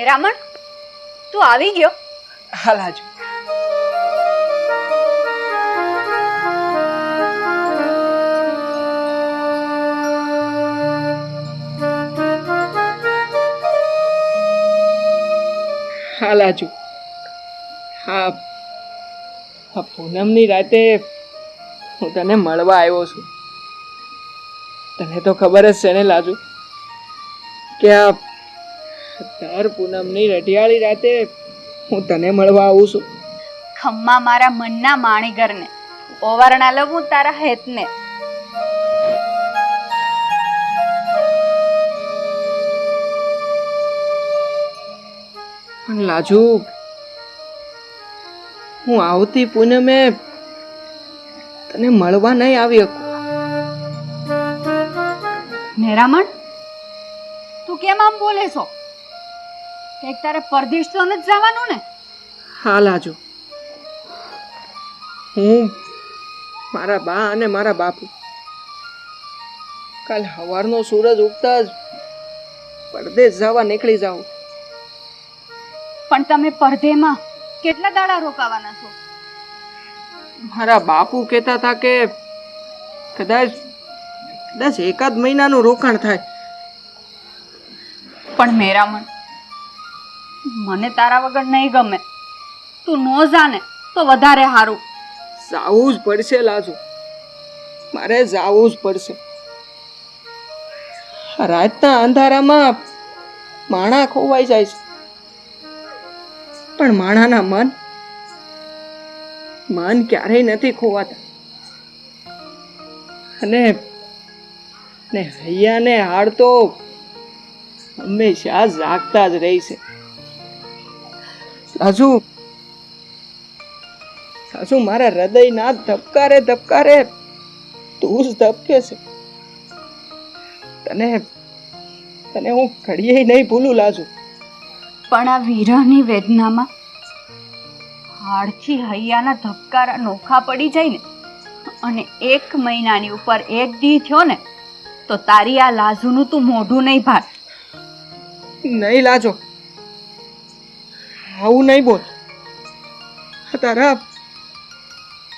મેરામણ, તું આવી ગયો? હાલ હાજુ. હાલ હાજુ. હા, પૂનમની રાતે હું તને મળવા આવ્યો છું. તને તો ખબર જ છે ને લાજુ કે આ દર પૂનમની રઢિયાળી રાતે હું તને મળવા આવું છું. ખમ્મા મારા મનના માણીગરને ઓવરણા લઉં તારા હેતને. પણ લાજુ, હું આવતી પૂનમે તને મળવા નહીં આવી શકું. મેરામણ, તું કેમ આમ બોલે છો? કંઈક તારે પરદેશ તો નથી જવાનું ને? હા લાજુ, હું મારા બા અને મારા બાપુ કાલ સવારનો સૂરજ ઉગતા જ પરદેશ જવા નીકળી જાઉં. પણ તમે પરદેમાં કેટલા દાડા રોકાવાના છો? મારા બાપુ કહેતા હતા કે કદાચ એકાદ મહિનાનું રોકાણ થાય. પણ મેરામણ, મને તારા વગર નહીં ગમે. તું નો જાને તો વધારે સારું. જાવું જ પડશે લાજુ, મારે જાવું જ પડશે. રાતના અંધારામાં માણા ખોવાઈ જાય છે, પણ માણાના મન ક્યારેય નથી ખોવાતા. અને હૈયા ને હાડ તો હંમેશા જાગતા જ રહી છે. સાસુ મારા હૃદયના ધબકારે ધબકારે તું જ ધબકે છે. તને હું ઘડીએ નહીં ભૂલું લાજુ. પણ આ વિરહની વેદનામાં હાડથી હૈયાના ધબકારા નોખા પડી જાય ને, અને 1 મહિનાની ઉપર 1 દી થયો ને, તો તારી આ લાજુનું તું મોઢું નહીં ભાર. નહીં લાજો, આવું નહીં બોલ.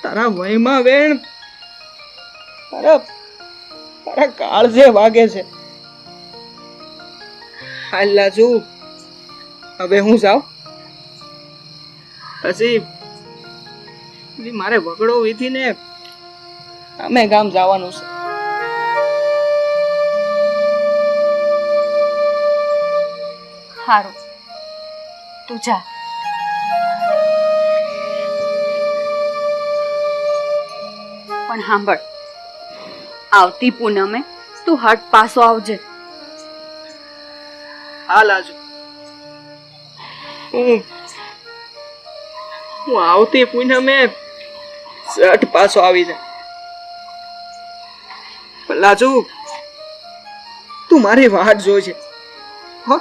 તારા વયમાં વેણ તારા કાળજે વાગે છે. હાલ લાજુ, હવે હું જાઉં. પછી મારે વગડો વીથીને અમે ગામ જવાનું છે. સારું, તું જા. પણ સાંભળ, આવતી પૂનમે તું હટ પાછો આવજે. હા લાજુ, હું આવતી પૂનમે સટ પાછો આવી જાય. પણ લાજુ, તું મારી વાટ જોજે. હો.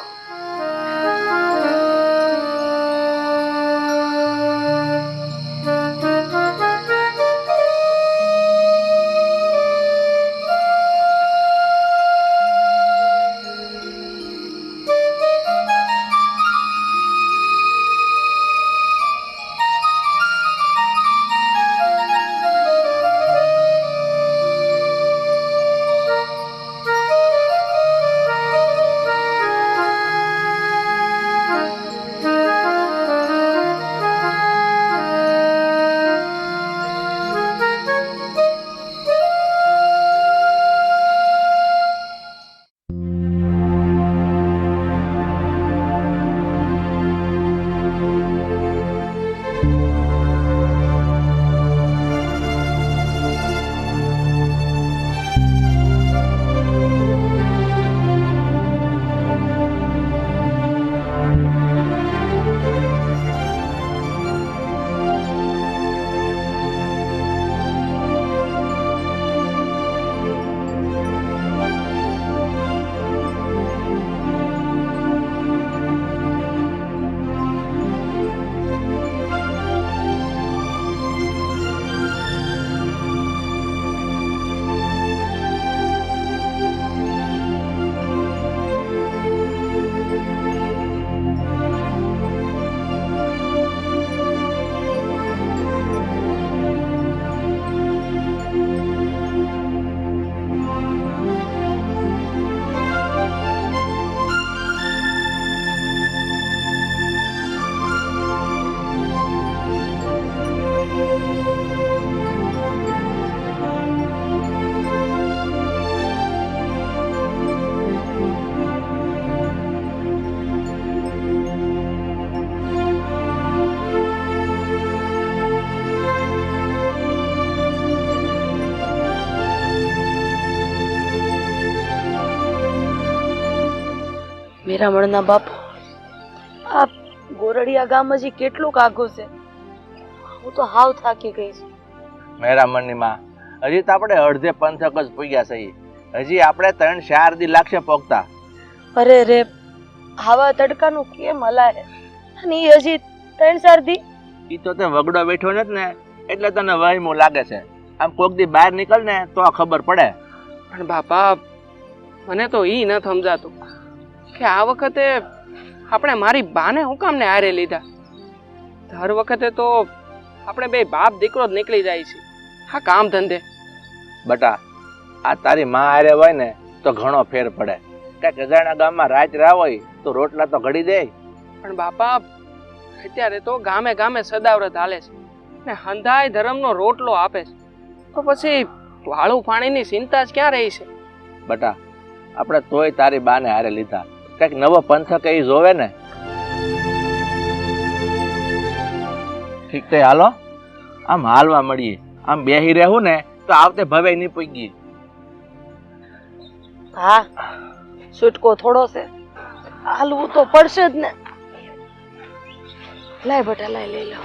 મેરામણના બાપુ, આ ગોરડિયા ગામ હજી કેટલું આઘું છે? હું તો હાવ થાકી ગઈ છું. મેરામણની માં, હજી તો આપણે અડધે પંથક જ પૂગ્યા છીએ. હજી આપણે 3-4 દી લાગશે પહોંચતા. અરે રે, આવા તડકાનું કેમ હલાય? અને ઈ હજી 3-4 દી? ઈ તો તે વગડો બેઠો નથી ને એટલે તને વહેમું લાગે છે. આમ કોક દી બહાર નીકળ ને તો ખબર પડે. પણ બાપા, મને તો ઈ ન સમજાતું કે આ વખતે આપણે મારી બાને હું કામ ને હારે લીધા. દર વખતે તો આપણે બે બાપ દીકરો જ નીકળી જાય છે હા કામ ધંધે. બટા, આ તારી માં હારે હોય ને તો ઘણો ફેર પડે. કે અજાણ્યા ગામમાં રાત રહ્યા હોય તો રોટલા તો ઘડી દે. પણ બાપા, અત્યારે તો ગામે ગામે સદાવ્રત હાલે છે ને હંધાય ધર્મનો રોટલો આપે છે, તો પછી વાળું પાણીની ચિંતા જ ક્યાં રહી છે? બટા, આપણે તોય તારી બાને હારે લીધા. કંઈક નવો પંથક એ જોવે ને. ઠીક છે, હાલો આમ હાલવા મળીએ. આમ બેહી રહેવું ને તો આવતે ભવે નહીં પૂગી. હા, છૂટકો થોડો છે, હાલવું તો પડશે જ ને. લાય બેટા, લાય લઈ લો.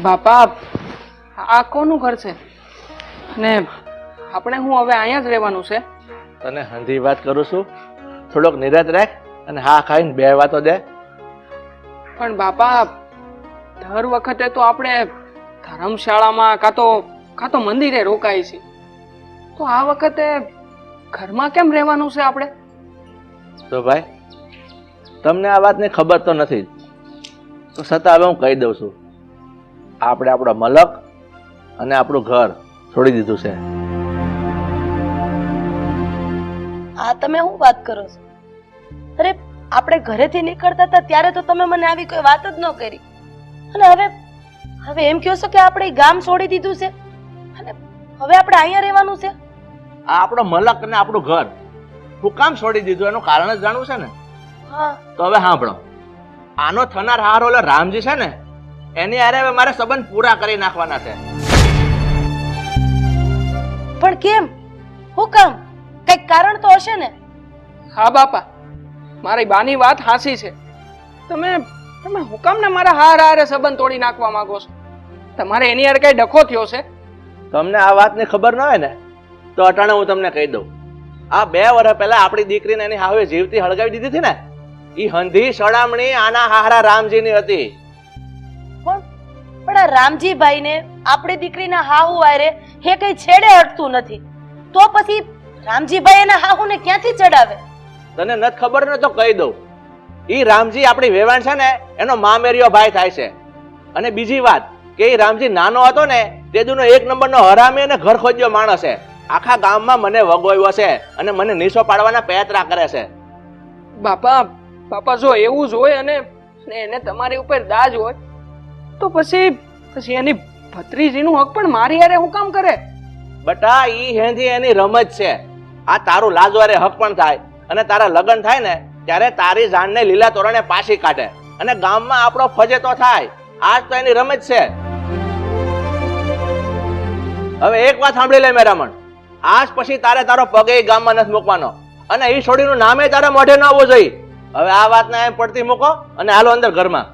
બાપા, આ કોનું ઘર છે ને આપણે હું હવે અહીંયા જ રહેવાનું છે? તને હંધી વાત કરું છું, થોડોક નિરાત રાખ અને હા ખાઈને બે વાતો દે. પણ બાપા, દર વખતે તો આપણે ધર્મશાળામાં કાં તો મંદિરે રોકાય છે, તો આ વખતે ઘરમાં કેમ રહેવાનું છે આપણે? તો ભાઈ, તમને આ વાતની ખબર તો નથી, તો છતાં હવે હું કહી દઉં છું. આપણે આપણો મલક અને આપણું ઘર છોડી દીધું છે. આ તમે શું વાત કરો છો? અરે, આપણે ઘરેથી નીકળતા હતા ત્યારે તો તમે મને આવી કોઈ વાત જ ન કરી, અને હવે એમ કહો છો કે આપણે ગામ છોડી દીધું છે અને હવે આપણે અહીંયા રહેવાનું છે? આ આપણો મલક અને આપણું ઘર હું કામ છોડી દીધું એનું કારણ જ જાણવું છે ને? હા. તો હવે સાંભળો. આનો થનાર હાર ઓલો રામજી છે ને, એની હારે હવે મારે સંબંધ પૂરા કરી નાખવાના છે. પણ કેમ? હું કામ? કઈક કારણ તો હશે ને? હા બાપા, મારી બાની વાત હાસી છે. તમે હુકામ ને મારા હારે સંબંધ તોડી નાખવા માંગો છો? તમારે એની હારે કઈ ડખો થયો છે? તમને આ વાતની ખબર ન હોય ને તો અટાણે હું તમને કહી દઉં. આ 2 વર્ષ પહેલા આપણી દીકરીને એની હાવે જીવતી હળગાવી દીધી હતી ને, ઈ હંધી સડામણી આના હારા રામજીની હતી. પણ આ રામજીભાઈ ને આપણી દીકરીના હાહુ આરે હે કઈ છેડે હટતું નથી, તો પછી રામજીભાઈ એના હાહુ ને ક્યાંથી ચડાવે? તને નથી ખબર ને તો કહી દઉં. ઈ રામજી આપણી વેવાણ છે ને એનો મામેરિયો ભાઈ થાય છે. અને બીજી વાત કે ઈ રામજી નાનો હતો ને તેદુનો 1 નંબરનો હરામી અને ઘર ખોજ્યો માણસ છે. આખા ગામમાં મને વગોવ્યો છે અને મને નીસો પાડવાના પ્રયત્ન કરે છે. બાપા, જો એવું જ હોય અને એને તમારી ઉપર દાજ હોય તો પછી એની ભત્રીજીનું હક પણ મારી હારે હું કામ કરે? બટા, ઈ હેંધી એની રમત છે. આ તારું લાજવારે હક પણ થાય અને તારા લગ્ન થાય ને ત્યારે તારી જાનને લીલા તોરણે પાછી કાઢે અને ગામમાં આપણો ફજેતો થાય. આજ તો એની રમત છે. હવે એક વાત સાંભળી લે મેરામણ, આજ પછી તારે તારો પગે ગામમાં નથી મૂકવાનો અને ઈ છોડીનું નામે તારા મોઢે ન આવવું જોઈએ. હવે આ વાતને એમ પડતી મૂકો અને હાલો અંદર ઘરમાં.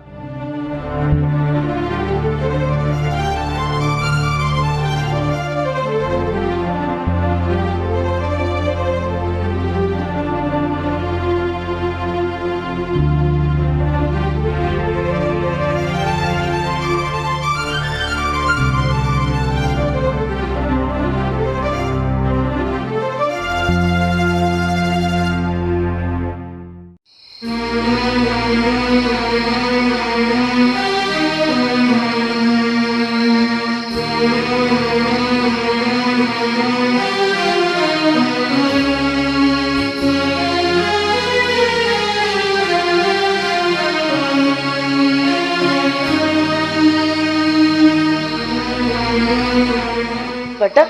બટા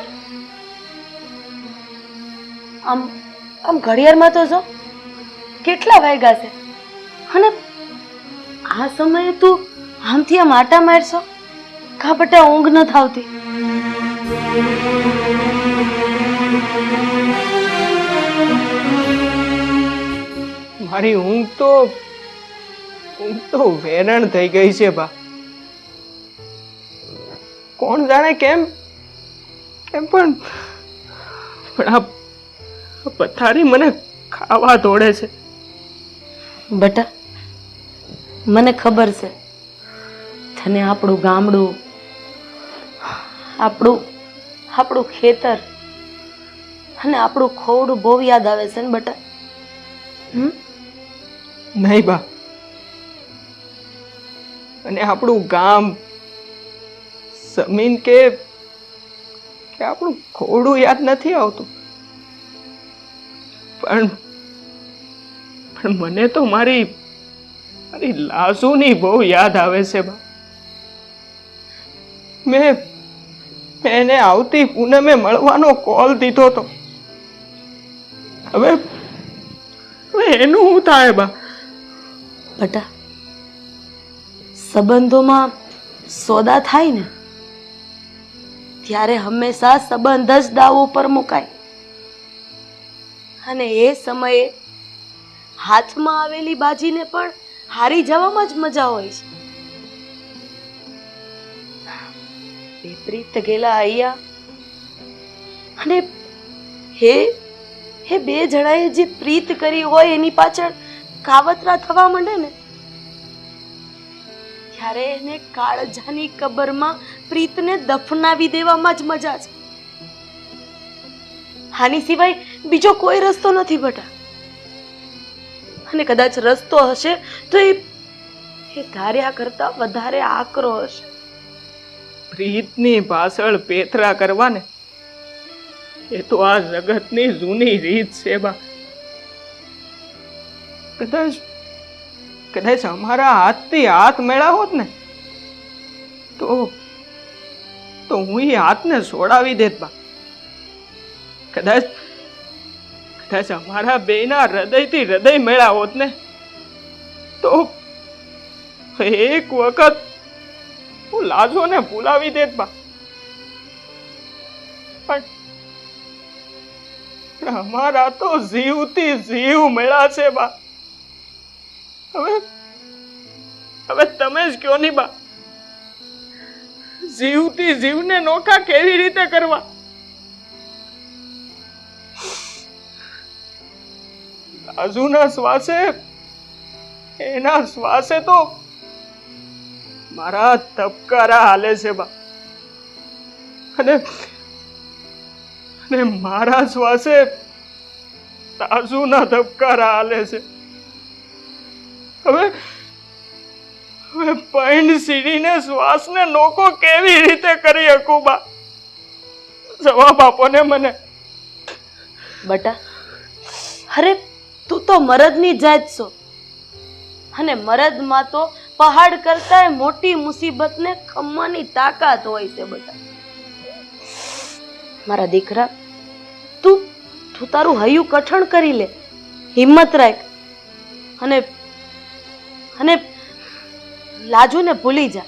આમ આમ ઘડિયાળમાં તો જો કેટલા વાગ્યા છે અને આ સમયે તું આમથી આમ આટા મારશો કા બટા ઊંઘ ન આવતી? મારી ઊંઘ તો વેરણ થઈ ગઈ છે બા. કોણ જાણે કેમ કેમ પણ આ પથારી મને ખાવા દોડે છે. બટા મને ખબર છે તને આપણું ગામડું આપણું ખેતર અને આપણું ખોડું બહુ યાદ આવે છે ને બટા? નહીં બા, અને આપણું ગામ જમીન કે આપણું ખોડું યાદ નથી આવતું, પણ મને તો મારી લાસુની બહુ યાદ આવે છે બા. મેં એને આવતી પૂનમે મળવાનો કોલ દીધો તો. હવે એનું શું થાય બા? બટા સંબંધોમાં સોદા થાય ને ત્યારે હંમેશા સંબંધ જ દાવ ઉપર મુકાય, અને એ સમયે હાથમાં આવેલી બાજીને પણ હારી જવામાં જ મજા હોય છે. વિપરીત ગયેલા અહીંયા અને હે બે જણાએ જે પ્રીત કરી હોય એની પાછળ કાવતરા થવા માંડે ને ત્યારે એને કાળજાની કબરમાં પ્રીતને દફનાવી દેવામાં જ મજા છે. આની સિવાય બીજો કોઈ રસ્તો નથી બટા, અને કદાચ રસ્તો હશે તો એ ધાર્યા કરતા વધારે આકરો હશે. પ્રીતની પાછળ પેતરા કરવાને એ તો આ જગતની જૂની રીત છે બા. કદાચ અમારા હાથથી હાથ મેળાવોત ને તો હું એ હાથને છોડાવી દેત બા. કદાચ અમારા બેના હૃદયથી હૃદય મેળાવોત ને તો એક વખત હું લાજોને ભૂલાવી દેત બા. પણ અમારા તો જીવથી જીવ મેળા છે બા. હવે તમે જ કયો ની બા, જીવથી જીવને નોખા કેવી રીતે કરવા? લાજુના શ્વાસે એના શ્વાસે તો મારા ધબકારા હાલે છે બા, અને મારા શ્વાસે તાજુના ધબકારા હાલે છે. હવે પૈણ સીડીને શ્વાસને નોકો કેવી રીતે કરી શકું બા? જવાબ આપો ને મને. બટા અરે તું તો મરદની જાત છો, અને મરદમાં તો પહાડ કરતા મોટી મુસીબતને ખમવાની તાકાત હોય છે બટા. મારા દીકરા તું તારું હૈયું કઠણ કરી લે, હિંમત રાખ, અને લાજુને ભૂલી જા.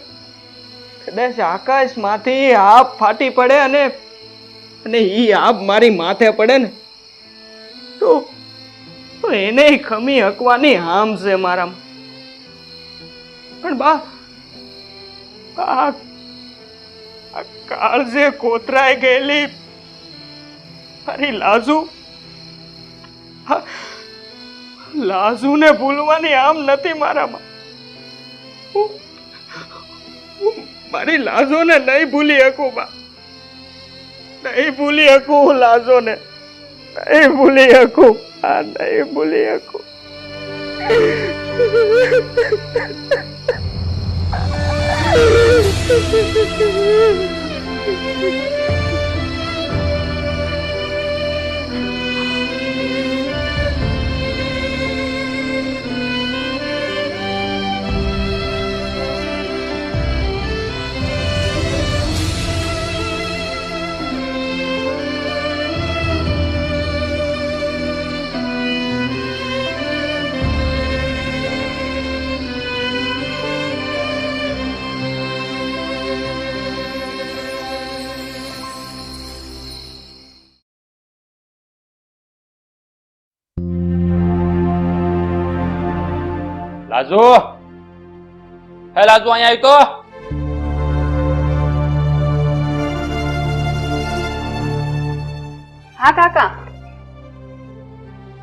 કદાચ આકાશમાંથી આપ ફાટી પડે અને ઈ આપ મારી માથે પડે ને તો એને ખમી હકવાની હામ છે મારામાં. પણ બા આ કાળજે કોતરાઈ ગયેલી મારી લાજુને ભૂલવાની આમ નથી મારામાં. મારી લાજોને નહીં ભૂલી શકું બા, નહીં ભૂલી શકું લાજોને, નહીં ભૂલી શકું, નહીં ભૂલી શકું. લાજુ, હે લાજુ, અહીંયા આવી તો. હા કાકા.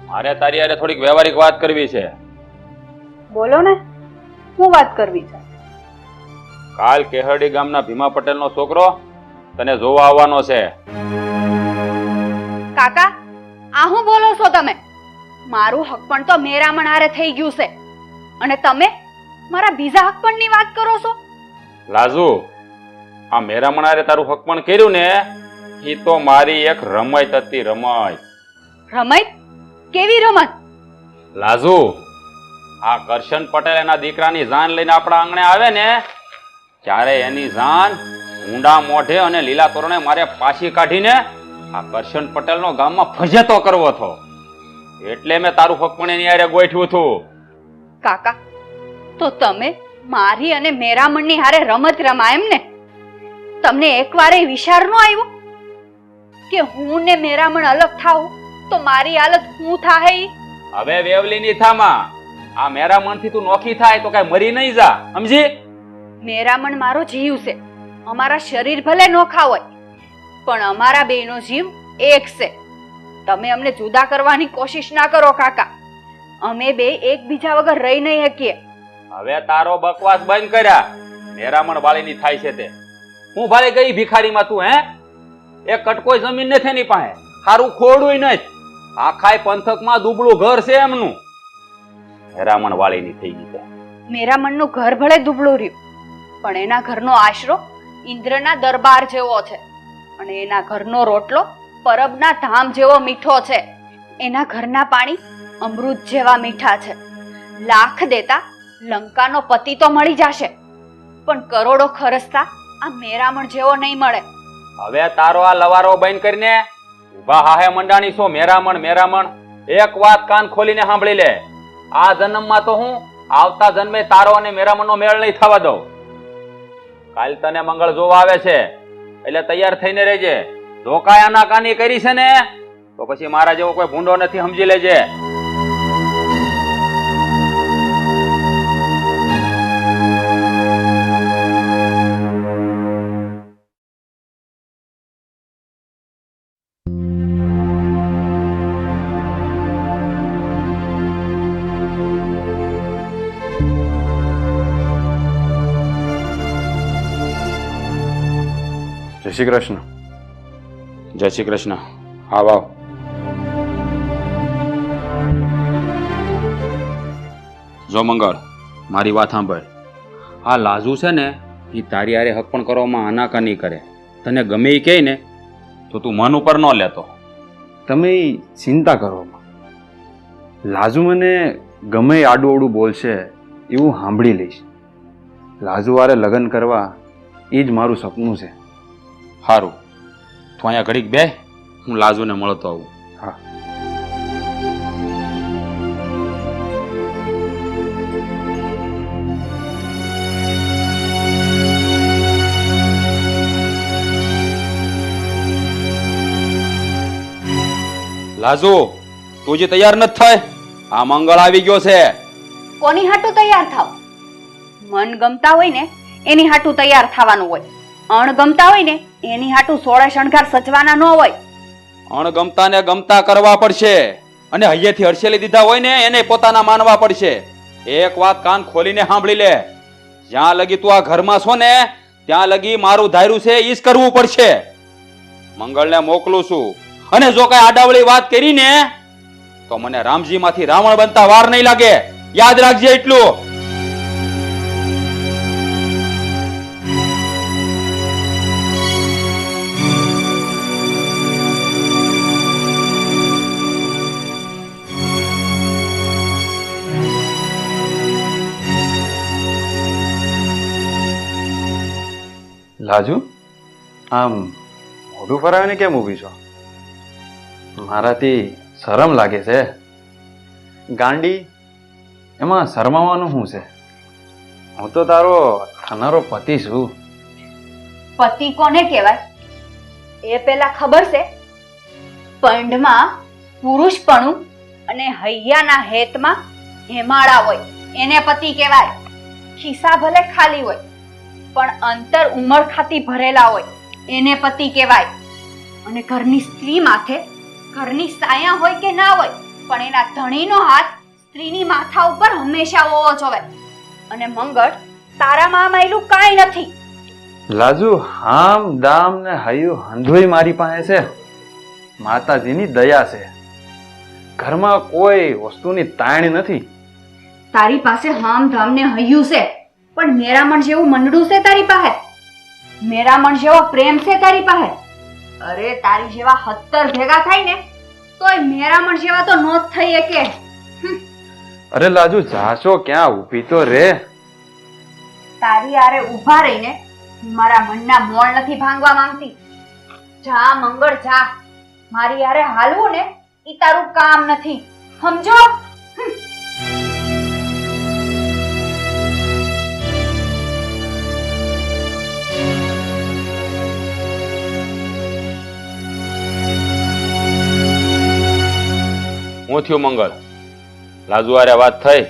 મારે તારી હારે થોડીક વ્યવહારિક વાત કરવી છે. બોલો ને, શું વાત કરવી છે? કાલ કેહરડી ગામના ભીમા પટેલનો છોકરો તને જોવા આવવાનો છે. કાકા, આ શું બોલો છો તમે? મારું હકપણ તો મેરામણ હારે થઈ ગયું છે અને તમે મારા બીજા હકપણની વાત કરો છો? લાજુ, આ મેરામણ હારે તારું હકપણ કર્યું ને, એ તો મારી એક રમત હતી. રમત? રમત? કેવી રમત? લાજુ, આ કરશન પટેલ એના દીકરાની જાન લઈને આપણા આંગણે આવે ને, ત્યારે એની જાન ઊંડા મોઢે અને લીલા તોરણે મારે પાછી કાઢીને આ કરશન પટેલનો ગામમાં ફજેતો કરવો હતો. એટલે મેં તારું હકપણ એની હારે ગોઠવ્યું હતું. કાકા, તો તમે મારી અને મેરામણની હારે રમત રમાય એમ ને? તમને એકવારે વિચાર ન આવ્યો કે હું ને મેરામણ અલગ થાઉં તો મારી હાલત શું થાય? હવે વેવલીની થામાં આ મેરામણથી તું નોખી થાય તો કઈ મરી નહીં જા, સમજી? મેરામણ મારો જીવ છે. અમારા શરીર ભલે નોખા હોય પણ અમારા બેનો જીવ એક છે. તમે અમને જુદા કરવાની કોશિશ ના કરો કાકા. અમે બે એકબીજા વગર રહી નહીં શકીએ. હવે તારો બકવાસ બંધ કર્યા. મેરામણ વાળીની થાય છે તે. હું ભારે ગઈ ભિખારીમાં તું, હે? એક કટકોઈ જમીન નથી એની પાસે, સારું ખોડું નથી, આખાય પંથકમાં દુબળું ઘર છે એમનું. મેરામણ વાળીની થઈ ગઈ છે. મેરામણનું ઘર ભલે દુબળું રહ્યું પણ એના ઘરનો આશરો ઇન્દ્રના દરબાર જેવો છે અને એના ઘરનો રોટલો પરબના ધામ જેવો મીઠો છે. એના ઘરના પાણી અમૃત જેવા મીઠા છે. લાખ દેતા લંકાનો પતિ તો મળી જશે પણ કરોડો ખરસતા આ મેરામણ જેવો નહીં મળે. હવે તારો આ લવારો બંધ કરીને ઉભા હાહે મંડાણી છો. મેરામણ મેરામણ, એક વાત કાન ખોલીને સાંભળી લે. આ જન્મમાં તો હું આવતા જન્મે તારો અને મેરામણનો મેળ નહીં થવા દઉં. કાલ તને મંગળ જોવા આવે છે એટલે તૈયાર થઈને રહેજે. જો કાંઈ આનાકાની કરી છે ને તો પછી મારા જેવો કોઈ ભૂંડો નથી, સમજી લેજે. જય શ્રી કૃષ્ણ. જય શ્રી કૃષ્ણ. આવ આવ. જો મંગળ, મારી વાત સાંભળ. આ લાજુ છે ને, એ તારી હારે હક પણ કરવામાં આનાકાની કરે. તને ગમે એ કહે ને તો તું મન ઉપર ન લેતો. તમે ચિંતા કરો. લાજુ મને ગમે આડું અવડું બોલશે એવું સાંભળી લઈશ. લાજુ વારે લગ્ન કરવા એ જ મારું સપનું છે. સારું, તું અહીંયા ઘડીક બે, હું લાજુને મળતો આવું. હા. લાજુ, તું જે તૈયાર નથી થાય, આ મંગળ આવી ગયો છે. કોની હાટું તૈયાર થાવ? મન ગમતા હોય ને એની હાટું તૈયાર થવાનું હોય. અણગમતા હોય ને એની હાટું સોળે શણગાર સજવાના ન હોય. અણગમતા ને ગમતા કરવા પડશે અને હૈયેથી હર્ષેલી દીધા હોય ને એને પોતાના માનવા પડશે. એક વાત કાન ખોલીને સાંભળી લે. જ્યાં લગી તું આ ઘરમાં છો ને ત્યાં લગી મારું ધાર્યું છે ઈ જ કરવું પડશે. મંગળને મોકલું છું અને જો કઈ આડાવળી વાત કરી ને તો મને રામજી માંથી રાવણ બનતા વાર નહીં લાગે. યાદ રાખજે એટલું. લાજુ, આમ મોઢું ફરાવીને કેમ ઊભી છો? મારાથી શરમ લાગે છે. ગાંડી, એમાં શરમાવાનું શું છે? હું તો તારો થનારો પતિ છું. પતિ કોને કહેવાય એ પેલા ખબર છે? પંડમાં પુરુષપણું અને હૈયાના હેતમાં હેમાળા હોય. એને પતિ કહેવાય. ખિસ્સા ભલે ખાલી હોય પણ અંતર ઉંમર ખાતી ભરેલા હોય એને પતિ કહેવાય. અને ઘરની સ્ત્રી માથે ઘરની સાયા હોય કે ના હોય પણ એના ધણીનો હાથ સ્ત્રીની માથા ઉપર હંમેશા હોવો જોવે. અને મંગળ, તારામાં આમાં કાંઈ નથી. લાજુ, હામ દામ ને હૈયું હંધોય મારી પાસે છે. માતાજીની દયા છે. ઘરમાં કોઈ વસ્તુની તાણ નથી. તારી પાસે હામ ધામ ને હૈયું છે પણ મેરામણ જેવું મંડળું છે તારી પાસે. મેરામણ જેવો પ્રેમ છે તારી પાસે. અરે તારી જેવા 70 ભેગા થાય ને તોય મેરામણ જેવા તો નો જ થઈ શકે. અરે લાજુ, જાશો ક્યાં? ઊભી તો રે. તારી આરે ઊભા રહીને મારા મનના મોળ નથી ભાંગવા માંગતી. જા મંગળ જા, મારી આરે હાલવું ને ઈ તારું કામ નથી, સમજો? હું થયું મંગળ? લાજુ હારે વાત થઈ?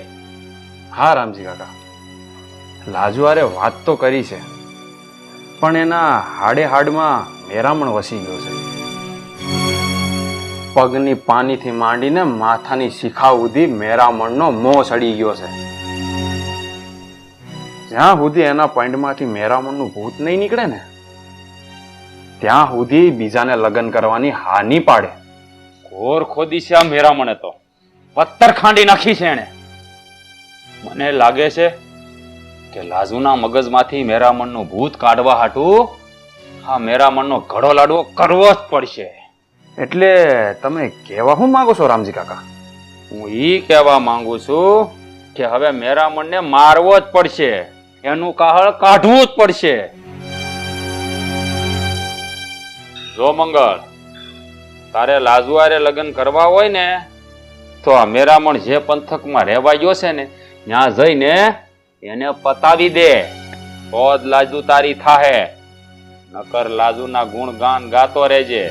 હા રામજી કાકા, લાજુ હારે વાત તો કરી છે પણ એના હાડે હાડમાં મેરામણ વસી ગયો છે. પગની પાનીથી માંડીને માથાની શિખા સુધી મેરામણનો મોહ સડી ગયો છે. જ્યાં સુધી એના પંડમાંથી મેરામણનું ભૂત નહીં નીકળે ને ત્યાં સુધી બીજાને લગ્ન કરવાની હા નહીં પાડે. ઘોર ખોદી છે આ મેરામણે તો. પત્તર ખાંડી નાખી છે એને. મને લાગે છે કે લાજુના મગજમાંથી મેરામણનું ભૂત કાઢવા હાટું આ મેરામણનો ઘડો લાડવો કરવો જ પડશે. એટલે તમે કહેવા શું માંગો છો રામજી કાકા? હું ઈ કહેવા માંગુ છું કે હવે મેરામણને મારવો જ પડશે, એનું કાહળ કાઢવું જ પડશે. જો મંગળ, તારે લાજુ હારે લગ્ન કરવા હોય ને તો આ મેરામણ જે પંથકમાં રહેવા ગયો છે ને ત્યાં જઈને એને પતાવી દે તો જ લાજુ તારી થાહે. નકર લાજુના ગુણગાન ગાતો રહેજે.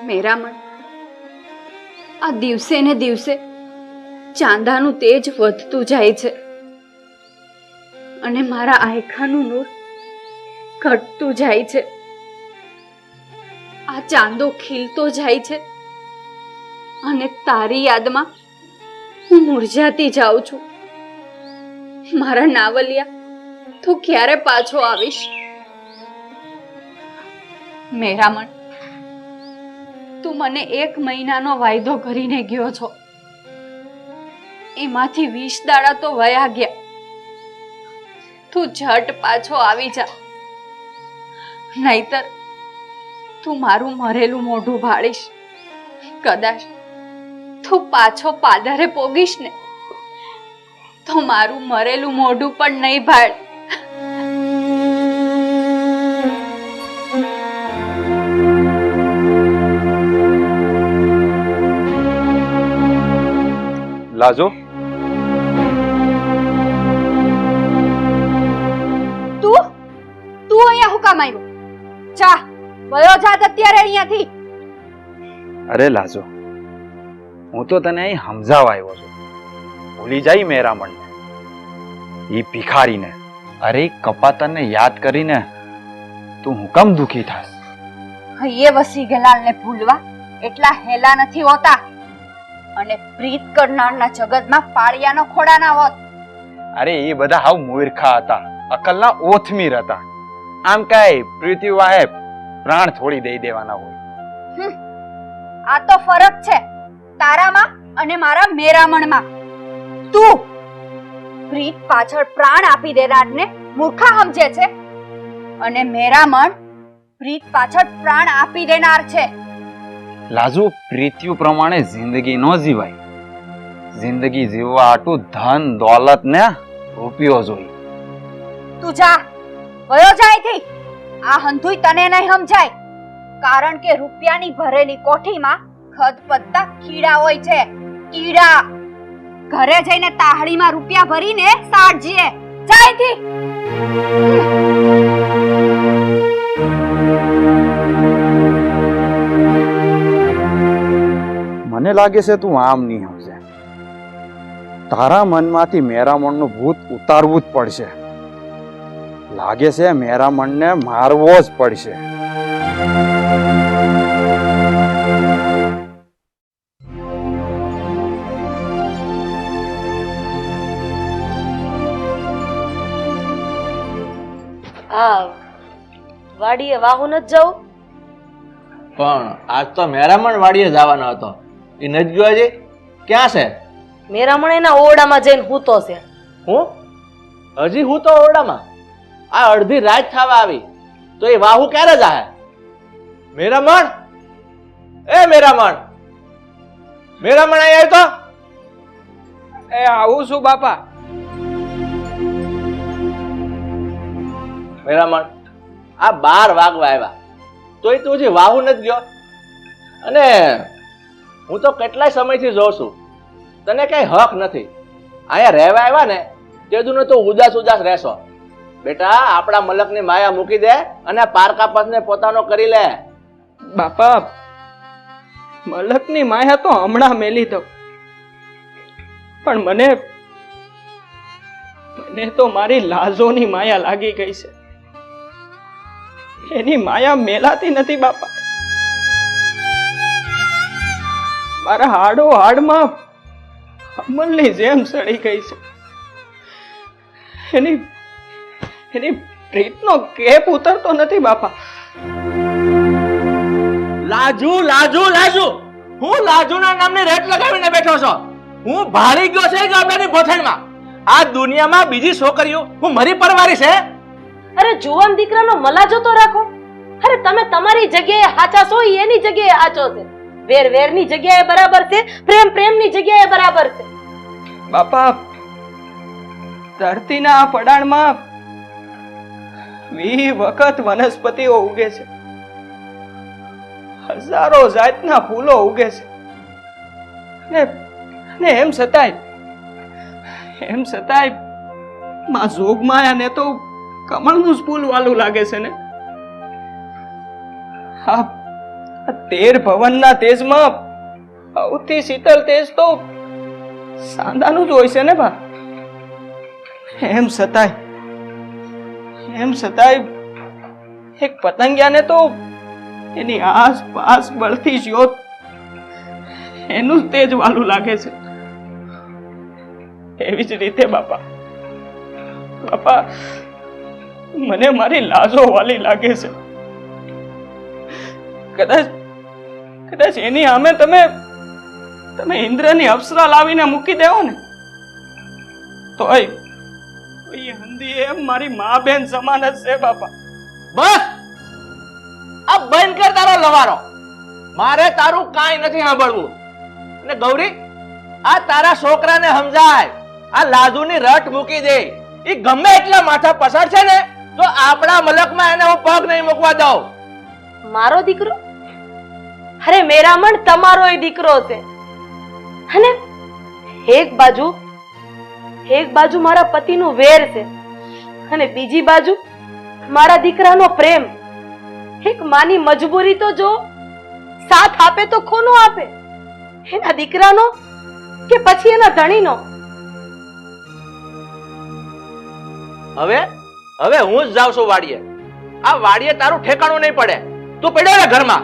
મેરામણ, આ દિવસે ને દિવસે ચાંદાનું તેજ વધતું જાય છે અને મારા આયખાનું નૂર ઘટતું જાય છે. આ ચાંદો ખીલતો જાય છે અને તારી યાદમાં હું મુરઝાતી જાઉં છું. મારા નાવલિયા, તું ક્યારે પાછો આવીશ? મેરામણ, તું મને 1 મહિનાનો વાયદો કરીને ગયો છો. એમાંથી 20 દાડા તો વયા ગયા. તું ઝટ પાછો આવી જા, નહીતર તું મારું મરેલું મોઢું ભાળીશ. કદાચ તું પાછો પાદરે પોગીશ ને તો મારું મરેલું મોઢું પણ નહીં ભાળ. લાજો, તું અહીંયા હું કામ આવ્યો? જા, વયો જાત અત્યારે અહીંયાથી. અરે લાજો, હું તો તને અહીં સમજાવવા આવ્યો છું. ભૂલી જાય મેરામણને, ઈ ભિખારીને. અરે કપાતરને યાદ કરીને તું હું કેમ દુખી થાસ? હૈયે વસી ગયેલાને ભૂલવા એટલા હેલા નથી હોતા. અને પ્રીત કરનારના જગતમાં પાળિયાનો ખોડા ના હોત. અરે એ બધા હાવ મૂર્ખા હતા, અકલના ઓથમીર હતા. આમ કાંઈ પ્રીતિ વાહે પ્રાણ થોડી દઈ દેવાના હોય. આ તો ફરક છે તારામાં અને મારા મેરામણમાં. તું પ્રીત પાછળ પ્રાણ આપી દેનારને મૂર્ખા સમજે છે અને મેરામણ પ્રીત પાછળ પ્રાણ આપી દેનાર છે. લાજુ, પ્રીત્યુ પ્રમાણે જિંદગી ન જીવાય. જિંદગી જીવવા હાટું ધન દોલત ને રૂપિયો જોઈએ. તું જા, વયો જા અહીંથી. આ હંધુય તને નહીં સમજાય, કારણ કે રૂપિયાની ભરેલી કોઠીમાં ખદપત્તા કીડા હોય છે, કીડા. ઘરે જઈને તાહડીમાં રૂપિયા ભરીને સાટજે. જા અહીંથી. મને લાગે છે તું આમ નહીં સમજે. તારા મનમાંથી મેરામણનું ભૂત ઉતારવું જ પડશે. લાગે છે મેરામણને મારવો જ પડશે. આ વાડીએ વાહુ નથી જવું? પણ આજ તો મેરામણ વાડીએ જવાનો હતો, એ નથી ગયો હજી? ક્યાં છે? મેરામણ એના ઓરડામાં જઈને હૂતો છે. હું હજી હું તો ઓરડામાં? આ અડધી રાત થવા આવી તો એ વાહુ ક્યારે જાહે? મેરામણ, એ મેરામણ, મેરામણ અહીં આવ્યો તો? એ આવું છું બાપા. મેરામણ, આ 12 વાગવા આવ્યા તોય તું હજી વાહુ નથી ગયો? અને હું તો કેટલાય સમયથી જોઉં છું તને કઈ હક નથી. અહીંયા રહેવા આવ્યા ને તેદુને તો ઉદાસ ઉદાસ રહેશો. બેટા, આપણા મલકની માયા મૂકી દે અને પારકા પથને પોતાનો કરી લે. બાપા, મલકની માયા તો હમણાં મેલી દઉં, પણ મને તો મારી લાજોની માયા લાગી ગઈ છે. એની માયા મેલાતી નથી બાપા. મારા હાડો હાડમાં અમલની જેમ સડી ગઈ છે. એની પ્રીતનો કેપ ઉતરતો નથી બાપા. લાજુ, લાજુ, લાજુ, હું લાજુના નામની રેટ લગાવીને બેઠો છો. હું ભાળી ગયો છે ગામડાની ભોથણમાં. આ દુનિયામાં બીજી છોકરીઓ હું મરી પરવારી છે? અરે જુવાન દીકરાનો મલાજો તો રાખો. અરે તમે તમારી જગ્યાએ હાચા છો, ઈ એની જગ્યાએ હાચો છે. વેર વેરની જગ્યાએ બરાબર છે, પ્રેમ પ્રેમની જગ્યાએ બરાબર છે. બાપા, ધરતીના આ પડાણમાં 20 વખત વનસ્પતિઓ ઉગે છે, હજારો જાતના ફૂલો ઉગે છે, ને એમ છતાંય માં જોગમાયાને તો કમળનું જ ફૂલ વાલું લાગે છે ને. હા, 13 ભવનના તેજમાં સૌથી શીતળ તેજ તો સાંદાનું જ હોય છે ને બા. એમ છતાંય એક પતંગિયાને તો એની આસપાસ બળતી જ્યોત એનું જ તેજ વાલું લાગે છે. એવી જ રીતે બાપા મને મારી લાજો વાલી લાગે છે. કદાચ એની સામે તમે ઇન્દ્રની અપ્સરા લાવીને મૂકી દેવો ને તોય એ હંધી એમ મારી મા બેન સમાન જ છે બાપા. બસ, આ બંધ કર તારો લવારો. મારે તારું કાંઈ નથી સાંભળવું. અને ગૌરી, આ તારા છોકરાને સમજાય, આ લાજુની રટ મૂકી દે. એ ગમે એટલા માથા પસાર છે ને તો આપણા મલકમાં એને હું પગ નહીં મૂકવા દઉં. મારો દીકરો? અરે મેરામણ તમારોય દીકરો છે. અને એક બાજુ મારા પતિનું વેર છે અને બીજી બાજુ મારા દીકરાનો પ્રેમ. એક માની મજબૂરી તો જો, સાથ આપે તો કોનો આપે? એના દીકરાનો કે પછી એના ધણીનો? હવે હું જ જાઉં છું વાડીએ. આ વાડીએ તારું ઠેકાણું નહીં પડે. તું પડ્યો ને ઘરમાં.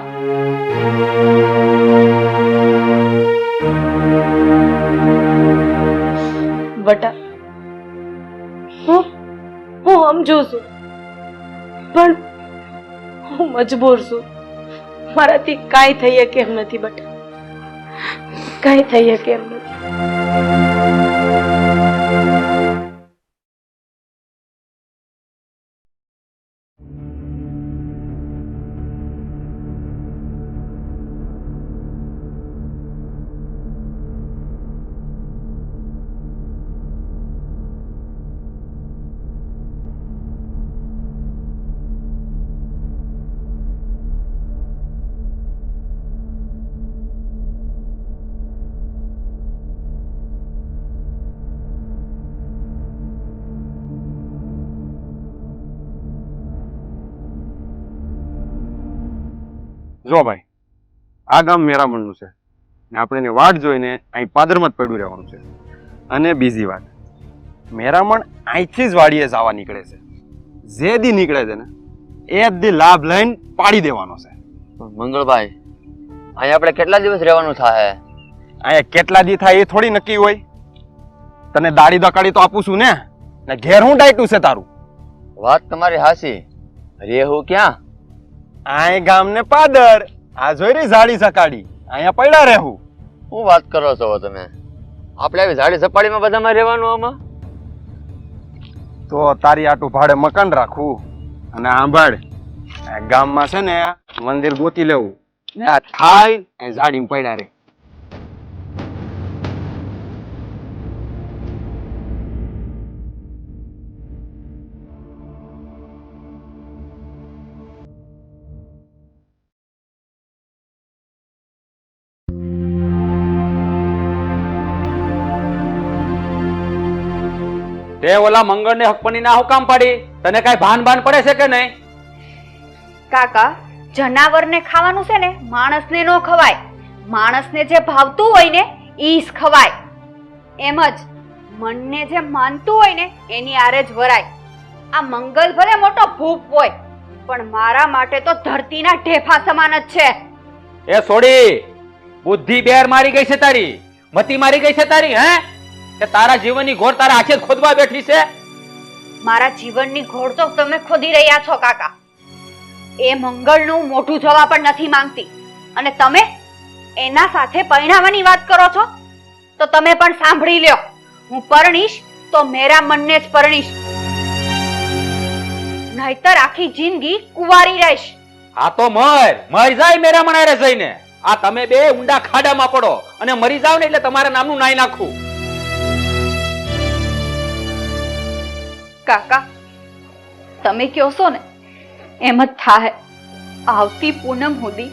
બટા, હું સમજુ છું, પણ હું મજબૂર છું. મારાથી કાંઈ થઈ શકે એમ નથી બટા, કાંઈ થઈ શકે એમ નથી. જો ભાઈ, આ ગામ મેરામણનું છે ને આપણે એની વાટ જોઈને અહીં પાદરમાં જ પડ્યું રહેવાનું છે. અને બીજી વાત, મેરામણ અહીંથી જ વાડીએ જવા નીકળે છે. જે દી નીકળે છે ને એ જ દી લાભ લઈને પાડી દેવાનો છે. મંગળભાઈ, અહીં આપણે કેટલા દિવસ રહેવાનું થાય? અહીંયા કેટલા દી થાય એ થોડી નક્કી હોય. તને દાડી દકાડી તો આપું છું ને ઘેર હું ડાયટું છે તારું. વાત તમારી હાસી. રેહું ક્યાં? આય ગામ ને પાદર, આ જોઈ રહી ઝાડી સકાડી, અહીંયા પડ્યા રહેવું. શું વાત કરો છો તમે? આપણે આવી ઝાડી સપાડીમાં બધામાં રહેવાનું આમાં? તો તારી આટું ભાડે મકાન રાખવું અને આંભાળ આ ગામમાં છે ને મંદિર ગોતી લેવું ને આ થાય એ ઝાડીમાં પડ્યા રે. તે ઓલા મંગળને હકપની ના હું કામ પાડી? તને કઈ ભાન પડે છે કે નહીં? કાકા, જનાવરને ખાવાનું છે ને માણસને નો ખવાય. માણસને જે ભાવતું હોય ને ઈ જ ખવાય. એમ જ મનને જે માનતું હોય ને એની આરે જ વરાય. આ મંગલ ભલે મોટો ભૂપ હોય પણ મારા માટે તો ધરતીના ઢેફા સમાન જ છે. એ છોડી, બુદ્ધિ બેર મારી ગઈ છે તારી? મતી મારી ગઈ છે તારી? હે કે તારા જીવનની ઘોર તારા આંખે ખોદવા બેઠી છે? મારા જીવનની ઘોડ તો તમે ખોદી રહ્યા છો કાકા. એ મંગળનું મોઢું જોવા પણ નથી માંગતી અને તમે એના સાથે પરણાવવાની વાત કરો છો. તો તમે પણ સાંભળી લ્યો, હું પરણીશ તો મેરા મનને જ પરણીશ, નહીતર આખી જિંદગી કુંવારી રહીશ. આ તો મર જાય મેરા મનારે જઈને. આ તમે બે ઊંડા ખાડામાં પડો અને મરી જાવ ને એટલે તમારા નામનું નાઈ નાખું. કાકા, તમે કહો છો ને એમ જ થાય. આવતી પૂનમ સુધી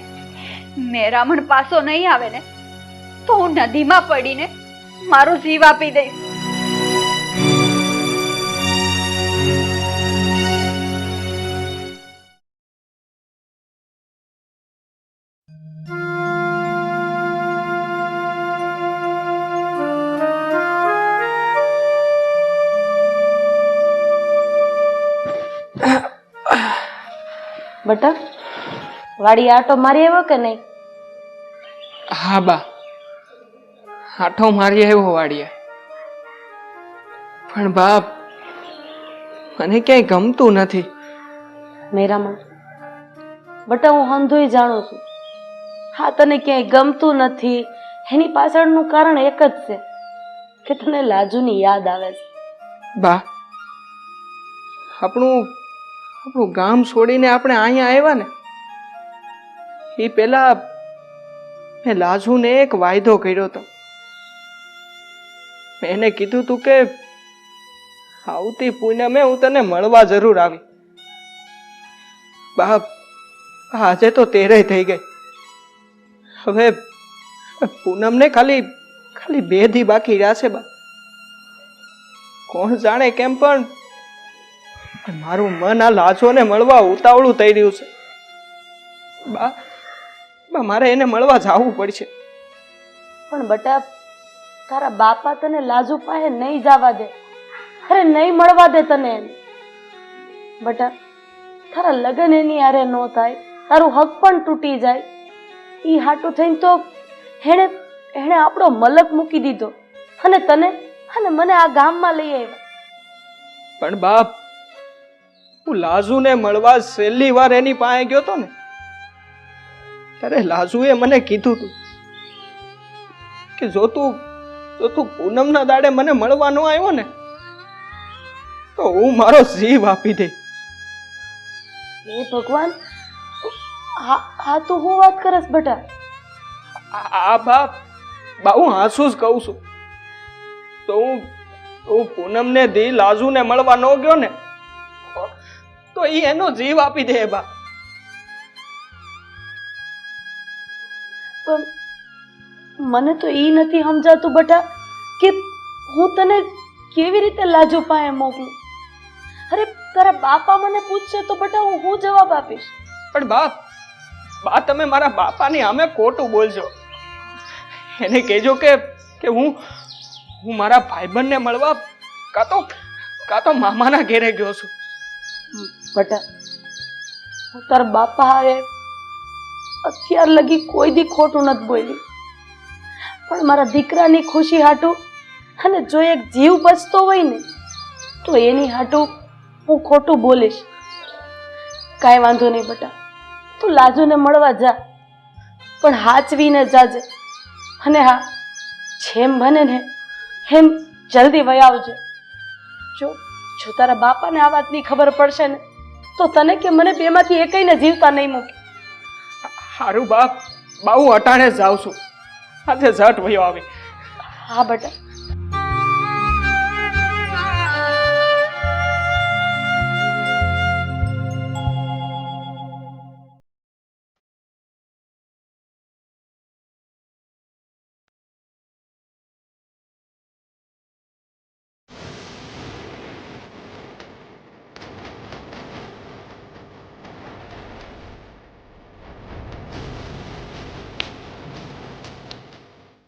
મેરામણ પાસો નહીં આવે ને તો હું નદીમાં પડીને મારો જીવ આપી દઈશ. બટા, વાડી આટો મારી આવ્યો કે નહીં? હા બા, આઠો મારી આવ્યો વાડીએ. પણ બાપ, મને ક્યાંય ગમતું નથી. મેરામણ, બટા હું હંધુય જાણું છું. હા, તને ક્યાંય ગમતું નથી એની પાછળનું કારણ એક જ છે કે તને લાજુની યાદ આવે છે. બા, આપણું ગામ છોડીને આપણે અહીંયા આવ્યા ને એ પેલા મેં લાજુને એક વાયદો કર્યો હતો. મેં એને કીધું તું કે આવતી પૂનમે હું તને મળવા જરૂર આવી. બાપ, આજે તો 13 થઈ ગઈ. હવે પૂનમને ખાલી 2 દી બાકી રહ્યા છે બા. કોણ જાણે કેમ પણ મારું મન આ લાજોને મળવા ઉતાવળું થઈ રહ્યું છે. બા, મારે એને મળવા જવું પડશે. પણ બટા, તારા બાપા તને લાજુ પાસે નહીં જવા દે. અરે નહીં મળવા દે તને એને. બટા, તારા લગ્ન એની હારે ન થાય, તારું હક પણ તૂટી જાય. ઈ હાટું થઈને તો એણે આપણો મલક મૂકી દીધો અને તને અને મને આ ગામમાં લઈ આવ્યા. પણ બાપ, હું લાજુને મળવા છેલ્લી વાર એની પાસે ગયો તો ને ત્યારે લાજુએ મને કીધું તું કે જો તું પૂનમના દાડે મને મળવા ન આવ્યો ને તો હું મારો જીવ આપી દે. હે ભગવાન, હા તું હું વાત કરસ બેટા? આ બાપ, હું હાસુ જ કહું છું. તો હું પૂનમને દી લાજુને મળવા ન ગયો ને તો ઈ એનો જીવ આપી દે બા. પણ મને તો ઈ નથી સમજાતું બેટા કે હું તને કેવી રીતે લાજુ પાસે મોકલું. અરે તારા બાપા મને પૂછશે તો બેટા હું જવાબ આપીશ. પણ બાપ, બા તમે મારા બાપાની સામે ખોટું બોલશો. એને કહેજો કે હું મારા ભાઈબંધને મળવા કાં તો મામાના ઘેરે ગયો છું. બટા હું તાર બાપા હારે અત્યાર લગી કોઈ દી ખોટું નથી બોલી, પણ મારા દીકરાની ખુશી હાટું અને જો એક જીવ બચતો હોય ને તો એની હાટું હું ખોટું બોલીશ. કાંઈ વાંધો નહીં બટા, તું લાજુને મળવા જા, પણ હાચવીને જાજે. અને હા, જેમ બને ને એમ જલ્દી વહી આવજે. જો તારા બાપાને આ વાતની ખબર પડશે ને તો તને કે મને બેમાંથી એકઈને જીવતા નહીં મૂકે. હારું બાપ, હું અટાણે જ જાઉં છું. આજે ઝટ વયો આવે. હા બેટા.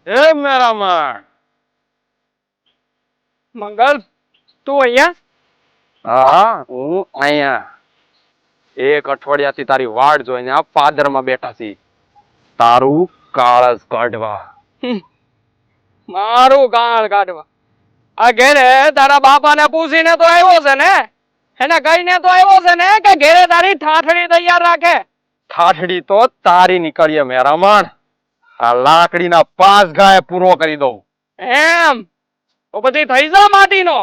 એ મેરા માર મંગલ, તું અહીંયા? હા, હું અહીંયા એક અઠવાડિયાથી તારી વાડ જોઈને આ પાદરમાં બેઠા છી તારું કાળસ કાઢવા. મારું ગાળ કાઢવા? આ ઘેરે તારા બાપાને પૂછીને તો આવ્યો છે ને? એને કહીને તો આવ્યો છે ને કે ઘેરે તારી ઠાઠડી તૈયાર રાખે? ઠાઠડી તો તારી નીકળીએ મેરામણ. આ લાકડીના 5 ગાય પૂરો કરી દઉં. એમ તો પછી થઈ જા માટીનો,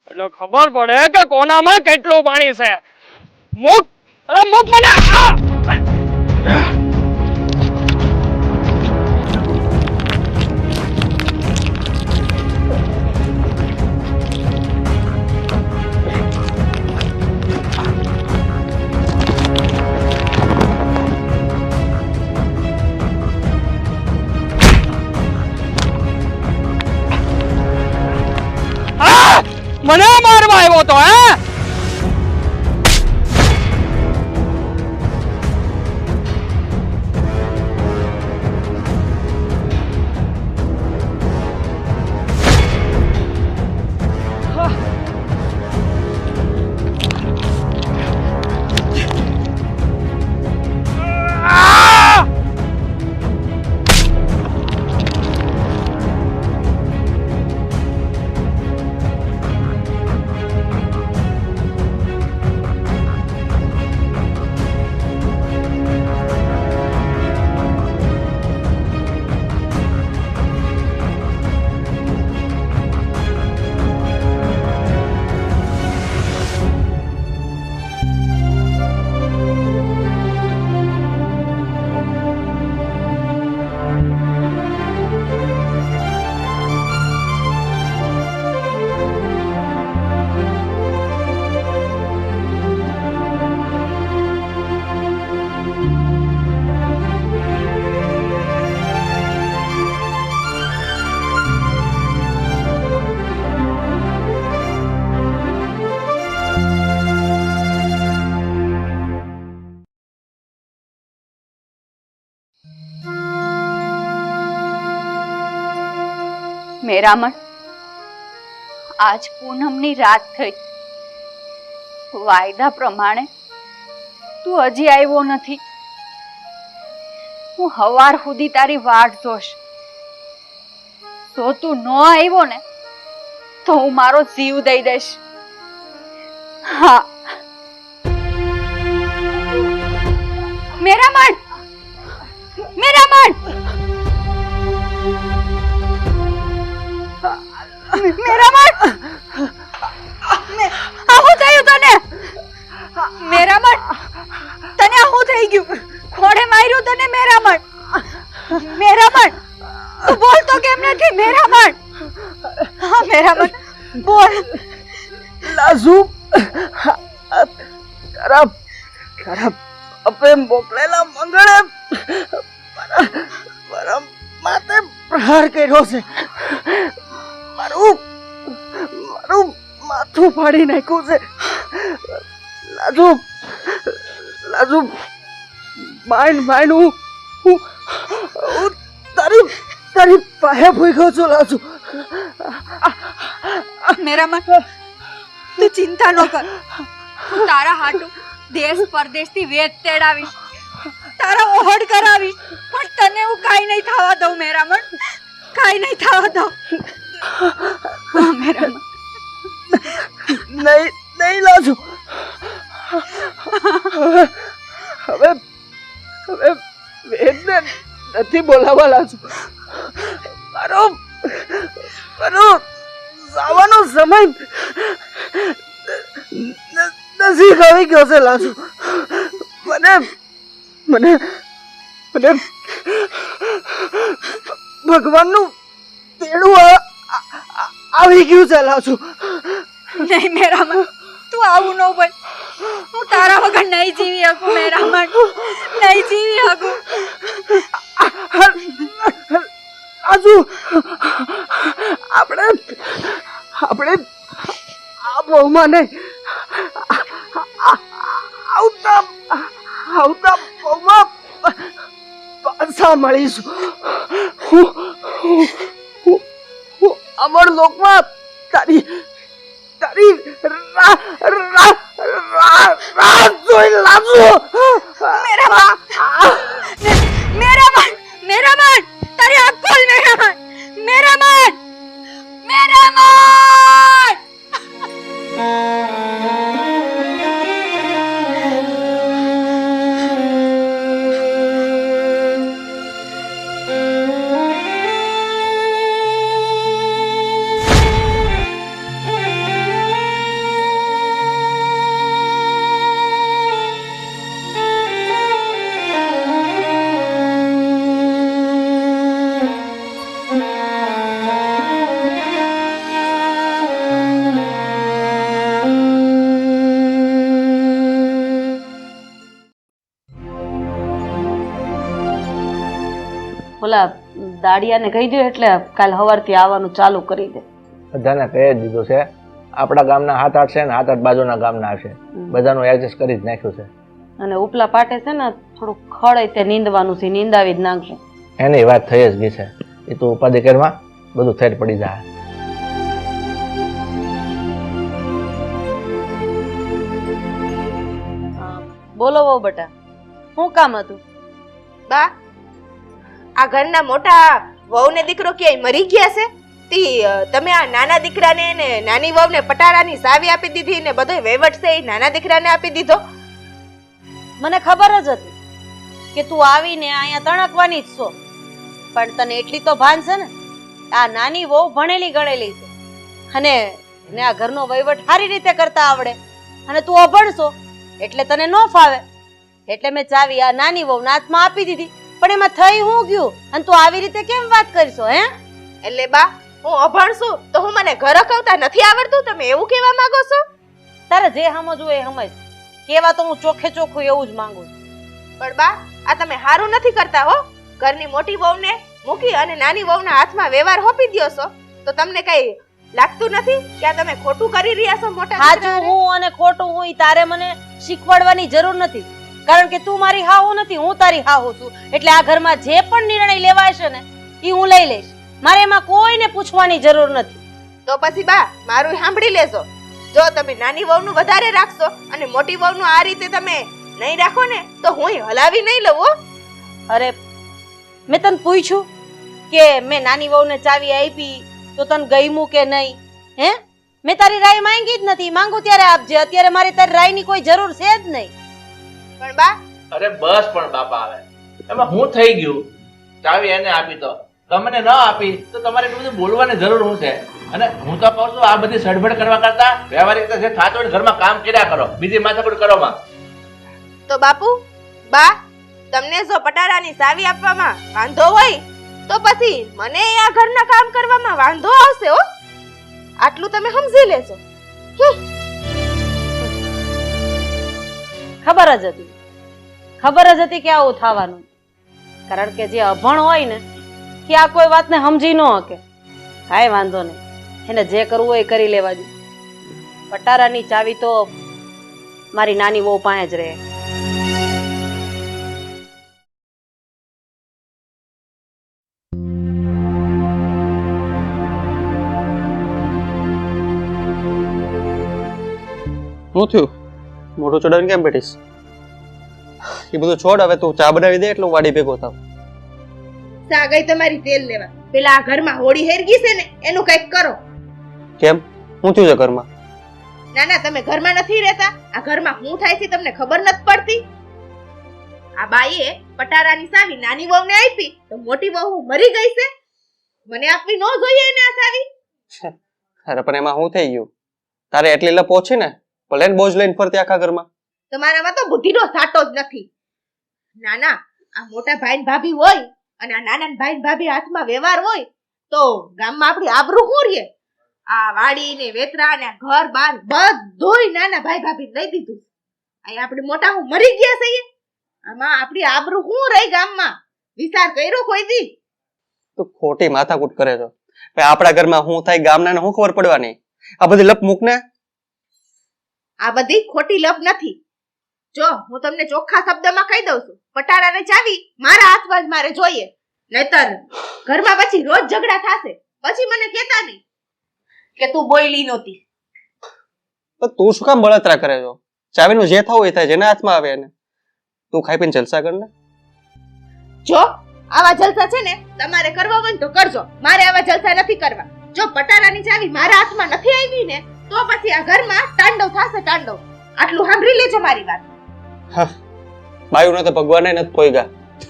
એટલે ખબર પડે કે કોનામાં કેટલું પાણી છે. મુક, અરે મુક મને! મને મારવા આવ્યો તો હે? મેરામણ, આજ પૂનમની રાત થઈ. વાયદા પ્રમાણે તું હજી આવ્યો નથી. હું હવાર સુધી તારી વાટ જોશ. તો તું ન આવ્યો ને તો હું મારો જીવ દઈ દઈશ. હા મેરામણ, મેરામણ, મેરામણ, આવું થયું તને? મેરામણ, તને આવું થઈ ગયું? ખોડે માર્યું તને મેરામણ? મેરામણ, તું બોલતો કેમ નથી મેરામણ? હા મેરામણ, બોલ. લાજુ, ખરાબ અપે મોકલેલા મંગળે મારા માથે પ્રહાર કર્યો છે. મારું માથું ફાડી નાખ્યું છે. લાજુ, માંડ હું તારી પાસે ભૂખ્યો છું લાજુ. મેરામણ, તું ચિંતા ન કર. હું તારા હાટુ દેશ પરદેશથી વેદ તેડાવીશ, તારા ઓહડ કરાવીશ, પણ તને હું કાઈ નહીં થવા દઉં મેરામણ, કાઈ નહીં થવા દઉં. મેરામણ, નહીં લાજુ. હવે વેદને નથી બોલાવા લાજુ. મારો જવાનો સમય નજીક આવી ગયો છે લાજુ. મને ભગવાનનું તેડું આવી ગયું છે લાજુ. નહીં મેરામણ, તું આવું ન બોલ. હું તારા વગર નહીં જીવી શકું મેરામણ, નહીં જીવી શકું. આજુ આપણે આ બહુમાં નહીં, આવતા બહુમાં પાછા મળીશું. હું અમર લોકમાં તારી રાહ જોઈ લાજુ. મેરામણ, તારી આંખ ખોલ મેરામણ, મેરામણ. ઓલા દાડિયાને કહી દો એટલે કાલ સવારથી આવવાનું ચાલુ કરી દે. બધાને કહી જ દીધું છે. આપણા ગામના 7-8 છે ને 7-8 બાજુના ગામના આવશે. બધાનું એડજસ્ટ કરી જ નાખ્યું છે. અને ઉપલા પાટે છે ને થોડું ખડ તે નીંદવાનું છે, નીંદાવી જ નાખશે. એની વાત થઈ જ ગઈ છે. એ તું ઉપાધિ કરવા, બધું થઈ પડી જાય. બોલો વહુ બટા, શું કામ હતું? બા, આ ઘરના મોટા વહુ ને દીકરો ક્યાંય મરી ગયા છે? તમે આ નાના દીકરાને ને નાની વહુને પટારાની સાવી આપી દીધી ને બધો વહીવટ છે એ નાના દીકરાને આપી દીધો. મને ખબર જ હતી કે તું આવીને અહીંયા તણકવાની જ છો, પણ તને એટલી તો ભાન છે ને આ નાની વહુ ભણેલી ગણેલી છે અને એને આ ઘરનો વહીવટ સારી રીતે કરતા આવડે, અને તું અભણ છો એટલે તને ન ફાવે. એટલે મેં ચાવી આ નાની વહુના હાથમાં આપી દીધી. પણ એમાં થઈ હું ગયું અને તું આવી રીતે કેમ વાત કરશો? હે એટલે બા, હું અભણ છું તો હું મને ઘર અકવતા નથી આવડતું, તમે એવું કહેવા માંગો છો? તારે જે સમજવું એ સમજ. કેવા તો હું ચોખ્ખે ચોખ્ખું એવું જ માંગુ છું. પણ બા, આ તમે હારું નથી કરતા હો. ઘરની મોટી વહુને મૂકી અને નાની વહુના હાથમાં વ્યવહાર હોપી દ્યો છો તો તમને કઈ લાગતું નથી કે આ તમે ખોટું કરી રહ્યા છો? મોટા સાચું હું અને ખોટું હું ઈ તારે મને શીખવાડવાની જરૂર નથી, કારણ કે તું મારી હાહુ નથી, હું તારી હાહુ છું. એટલે આ ઘરમાં જે પણ નિર્ણય લેવાશે ને ઈ હું લઈ લઈશ. મારે એમાં કોઈને પૂછવાની જરૂર નથી. તો પછી બા, મારું સાંભળી લેજો. જો તમે નાની વહુનું વધારે રાખશો અને મોટી વહુનું આ રીતે તમે નહીં રાખો ને તો હું હલાવી નહીં લઉં હો. અરે મેં તને પૂછ્યું કે મેં નાની વહુને ચાવી આપી તો તને ગયમું કે નહીં? હે, મેં તારી રાય માંગી જ નથી. માંગુ ત્યારે આપજે. અત્યારે મારે તારી રાયની કોઈ જરૂર છે જ નહીં. પણ બા, અરે બસ પણ બાપા આવે એમાં હું થઈ ગયું? ચાવી એને આપી તો તમને ન આપી તો તમારે એટલું બધું બોલવાની જરૂર શું છે? અને હું તો કહું છું આ બધી સડબડ કરવા કરતા વ્યવહારિક રીતે જે થાતું હોય ઘરમાં કામ કર્યા કરો, બીજી માથાકૂટ કરો માં. તો બાપુ, બા, તમને જો પટારાની સાવી આપવામાં વાંધો હોય તો પછી મને આ ઘરના કામ કરવામાં વાંધો આવશે હો. આટલું તમે સમજી લેજો. ખબર જ હતી કે આવું થવાનું, કારણ કે જે અભણ હોય ને કે આ કોઈ વાતને સમજી ન શકે. કાંઈ વાંધો નહીં, એને જે કરવું હોય એ કરી લેવા દે. પટારાની ચાવી તો મારી નાની વહુ પાસે જ રહે. શું થયું? મોઢું ચડાવીને કેમ બેઠીશ? એ બધું છોડ, હવે તું ચા બનાવી દે એટલે હું વાડી ભેગો થાવ. સા ગઈ તમારી તેલ લેવા. પેલા આ ઘરમાં હોળી હેરગી છે ને એનું કંઈક કરો. કેમ? શું થયું છે ઘરમાં? ના ના, તમે ઘરમાં નથી રહેતા. આ ઘરમાં શું થાય છે તમને ખબર નથી પડતી. આ બાઈએ પટારાની સાવી નાની વહુને આપી તો મોટી વહુ મરી ગઈ છે. મને આપવી ન જોઈએ ને આ સાવી. અરે પણ એમાં શું થઈ ગયું? તારે એટલી લપ ઓછી ને, ભલે ને બોજ લઈને ફરતી આખા ઘરમાં. તમારામાં તો બુદ્ધિનો સાટો જ નથી. ના ના, આ મોટા ભાઈ ને ભાભી હોય અને આ નાના ભાઈ ને ભાભી હાથમાં વ્યવહાર હોય તો ગામમાં આપણી આબરૂ શું રહે? આ વાડી ને વેતરા ને ઘર બાર બધુંય નાના ભાઈ ભાભી લઈ દીધું. અહીં આપણે મોટા હું મરી ગયા છીએ. આમાં આપણી આબરૂ શું રહી ગામમાં? વિચાર કર્યો કોઈ દી? તું ખોટી માથાકૂટ કરે છો. આપણા ઘરમાં શું થાય ગામના ને શું ખબર પડવાની? આ બધી લપ મૂક ને. આ બધી ખોટી લપ નથી. જો હું તમને ચોખ્ખા શબ્દમાં કહી દઉં છું, પટારાને ચાવી મારા હાથમાં જ મારે જોઈએ, નહીતર ઘરમાં પછી રોજ ઝઘડા થશે. પછી મને કહેતા નહીં કે તું બોયલી નહોતી. તો તું શું કામ બળતરા કરે છો? ચાવીનું જે થવું એ થાય, જેના હાથમાં આવે એને. તું ખાઈ પીને જલસા કર ને. જો આવા જલસા છે ને તમારે કરવા હોય ને તો કરજો, મારે આવા જલસા નથી કરવા. જો પટારાની ચાવી મારા હાથમાં નથી આવી ને તો પછી આ ઘરમાં તાંડવ થશે, તાંડવ. આટલું સાંભળી લેજો મારી વાત. બાયુને તો ભગવાને નથી પોગ્યા,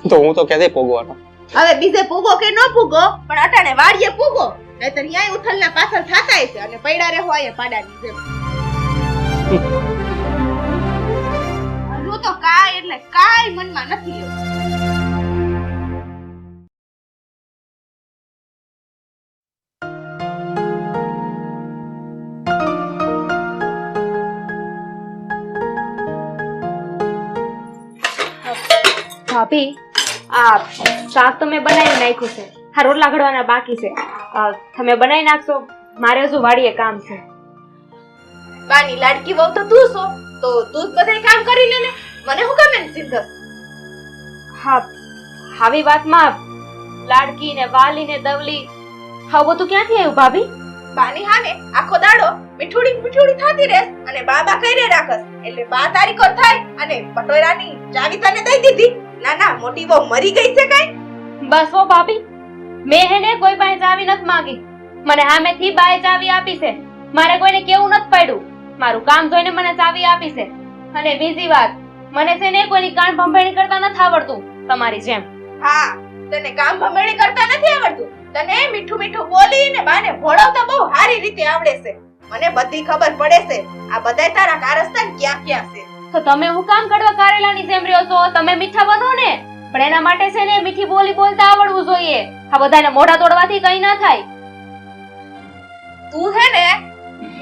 તો હું તો ક્યાંથી પોગવાનો? હવે બીજે પૂગો કે ન પૂગો, પણ અટાણે વાડીએ પૂગો, નહીતર ન્યાય ઉથલના પાછળ થાતાય છે અને પૈડા રહો અહીંયા પાડાની જેમ. હલું તો કાય એટલે કાય મનમાં નથી લેવું. ભાભી, આ શાક તો મેં બનાવી નાખ્યું છે. હા, રોટલા ઘડવાના બાકી છે. તમે બનાવી નાખશો, મારે હજુ વાડીએ કામ છે. બાની લાડકી વહુ તો તું છો, તો તું જ બધાય કામ કરી લે ને. મને હું કામ એમ સિદ્ધસ? હા, આવી વાતમાં લાડકી ને વાલી ને દવલી હા બધું ક્યાંથી આવ્યું ભાભી? બાની હાને આખો દાડો મીઠુડી થાતી રહેસ અને બા કઈને રાખસ, એટલે બા તારી કોર થાય અને પટોરાની ચાવી તને દઈ દીધી. ના ના, મોટી વહુ મરી ગઈ છે કઈ? બસ ઓ ભાભી, મેં હેને કોઈ પાસે ચાવી નથી માંગી. મને સામેથી બાએ ચાવી આપી છે. મારે કોઈને કેવું નથી પડ્યું. મારું કામ જોઈને મને ચાવી આપી છે. અને બીજી વાત, મને છે ને કોઈની કાન ભંભેણી કરતા નથી આવડતું તમારી જેમ. હા, તને કામ ભમેણી કરતા નથી આવડતું. તને મીઠું મીઠું બોલીને બાને ભોળવતા બહુ સારી રીતે આવડે છે. મને બધી ખબર પડે છે આ બધાય તારા કારસ્તાન ક્યાં ક્યાં છે. તો તમે હું કામ કરવા કારેલાની જેમ રહ્યો છો? તમે મીઠા બનો ને, પણ એના માટે છે ને મીઠી બોલી બોલતા આવડવું જોઈએ. આ બધાને મોઢા તોડવાથી કઈ ના થાય. તું હે ને,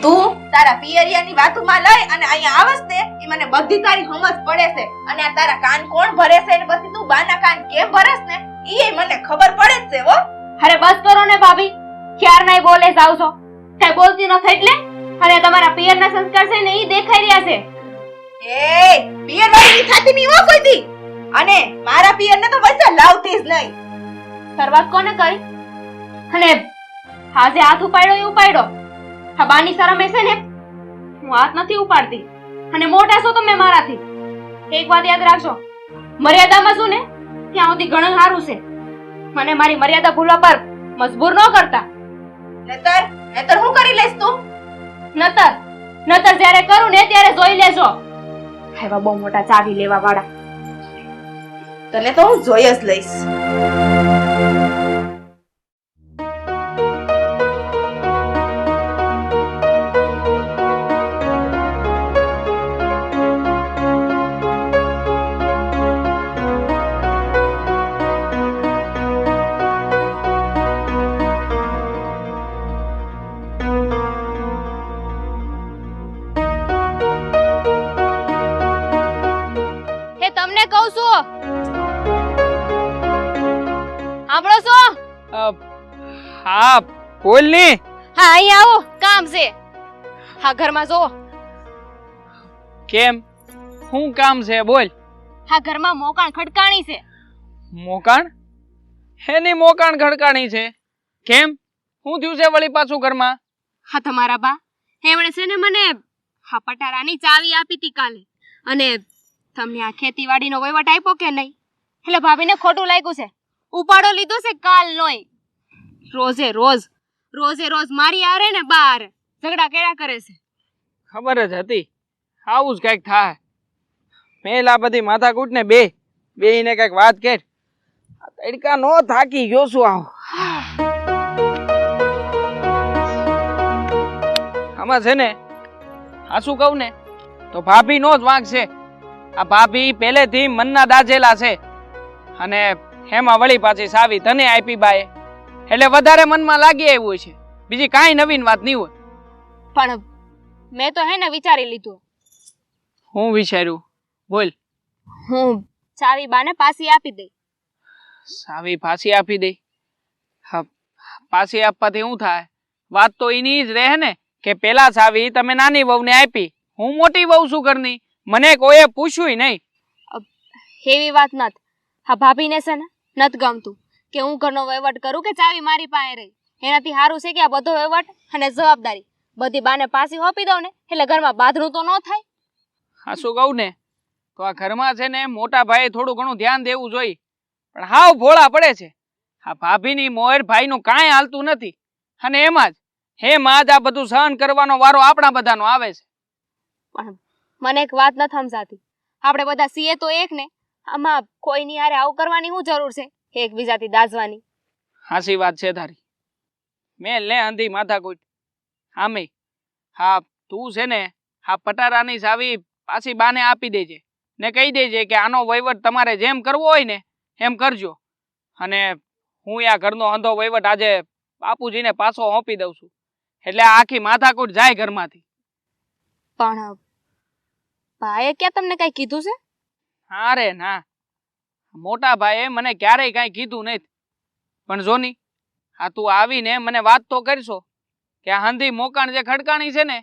તું તારા પિયરિયાની વાતોમાં લઈ અને અહીંયા આવસ ને એ મને બધી તારી સમજ પડે છે. અને આ તારા કાન કોણ ભરે છે ને પછી તું બાના કાન કેમ ભરેસ ને એ મને ખબર પડે જ છે. હો, અરે બસ કરો ને ભાભી, ક્યાર નાય બોલે જાવ છો. કઈ બોલતી નથી એટલે? અને તમારા પિયરના સંસ્કાર છે ને ઈ દેખાઈ રહ્યા છે. એ પિયર વાળી થાતી ની હો કોઈ દી. અને મારા પિયરને તો વચ્ચે લાવતી જ નહીં. શરૂઆત કોને કરી? અને હાજે હાથ ઉપાડ્યો એ ઉપાડ્યો. હા, બાની શરમ છે ને, હું હાથ નથી ઉપાડતી. અને મોટા છો તમે મારાથી. એક વાત યાદ રાખજો, મર્યાદામાં શું ને ત્યાં સુધી ઘણું સારું છે. મને મારી મર્યાદા ભૂલવા પર મજબૂર ન કરતા. નતર હું કરી લઈશ તું? નતર જ્યારે કરું ને ત્યારે જોઈ લેજો. એવા બહુ મોટા ચાવી લેવા વાળા. તને તો હું જોઈ જ લઈશ. તમને કહું છું, સાંભળો છો? હા બોલ ની. હા, અહીં આવો, કામ છે. હા, ઘરમાં જો. કેમ? શું કામ છે બોલ? હા, ઘરમાં મોકાણ ખડકાણી છે. મોકાણ? હેની મોકાણ ખડકાણી છે? કેમ? શું થયું છે વળી પાછું ઘરમાં? હા, તમારા બા એમણે છે ને મને હા પટારાની ચાવી આપી હતી કાલે. અને તમને આ ખેતીવાડીનો વહીવટ આપ્યો કે નહીં? એટલે ભાભીને ખોટું લાગ્યું છે. ઉપાડો લીધો છે કાલ નોય. રોજે રોજ મારી આરે ને બાર ઝઘડા કર્યા કરે છે. ખબર જ હતી આવું જ કંઈક થાય. મેલા બધી માથાકૂટ ને બેયને કંઈક વાત કર. આ તડકા નો થાકી ગયો છું આવ. આમાં છે ને હાસું કહું ને તો ભાભી નો જ વાંક છે. આ ભાભી પહેલેથી મનના દાજેલા છે અને હેમાં વળી પાછી સાવી તને આપી બાએ એટલે વધારે મનમાં લાગી આવ્યું છે. બીજી કાંઈ નવીન વાત નહીં હોય. પણ મેં તો હે ને વિચારી લીધું. હું વિચાર્યું બોલ. હું ચાવી બાને પાછી આપી દઈ. સાવી પાછી આપી દઈ? હા, પાછી આપવાથી શું થાય? વાત તો એની જ રહે ને કે પેલા સાવી તમે નાની વહુને આપી, હું મોટી વહુ શું કરની? મને કોઈએ પૂછ્યું નહીં. એવી વાત નથ. હા ભાભીને છે ને નથ ગમતું કે હું ઘરનો વહીવટ કરું કે ચાવી મારી પાસે રહી. એનાથી સારું છે કે આ બધો વહીવટ અને જવાબદારી બધી બાને પાછી હોપી દઉં ને એટલે ઘરમાં બાંધણું તો ન થાય. હા શું કહું ને તો આ ઘરમાં છે ને મોટા ભાઈએ થોડું ઘણું ધ્યાન દેવું જોઈએ, પણ હાવ ભોળા પડે છે. આ ભાભીની મોર ભાઈનું કાંઈ હાલતું નથી અને એમાં જ આ બધું સહન કરવાનો વારો આપણા બધાનો આવે છે. પણ મને એક વાત નથી સમજાતી. આપણે બધા છીએ તો એક ને, આમાં કોઈની હારે આવું કરવાની શું જરૂર છે? એકબીજાથી દાઝવાની. હાસી વાત છે તારી. મેં લે અંધી માથાકૂટ. આમે હા તું છે ને આ પટારાની ચાવી પાછી બાને આપી દેજે ને કહી દેજે કે આનો વહીવટ તમારે જેમ કરવો હોય ને એમ કરજો. અને હું આ ઘરનો અંધો વહીવટ આજે બાપુજીને પાછો સોંપી દઉં છું એટલે આખી માથાકૂટ જાય ઘરમાંથી. પણ ભાઈએ ક્યાં તમને કઈ કીધું છે? હા રે ના, મોટા ભાઈએ મને ક્યારેય કાંઈ કીધું નથી. પણ જોની આ તું આવીને મને વાત તો કરશો કે આ હંધી મોકાણ જે ખડકાણી છે ને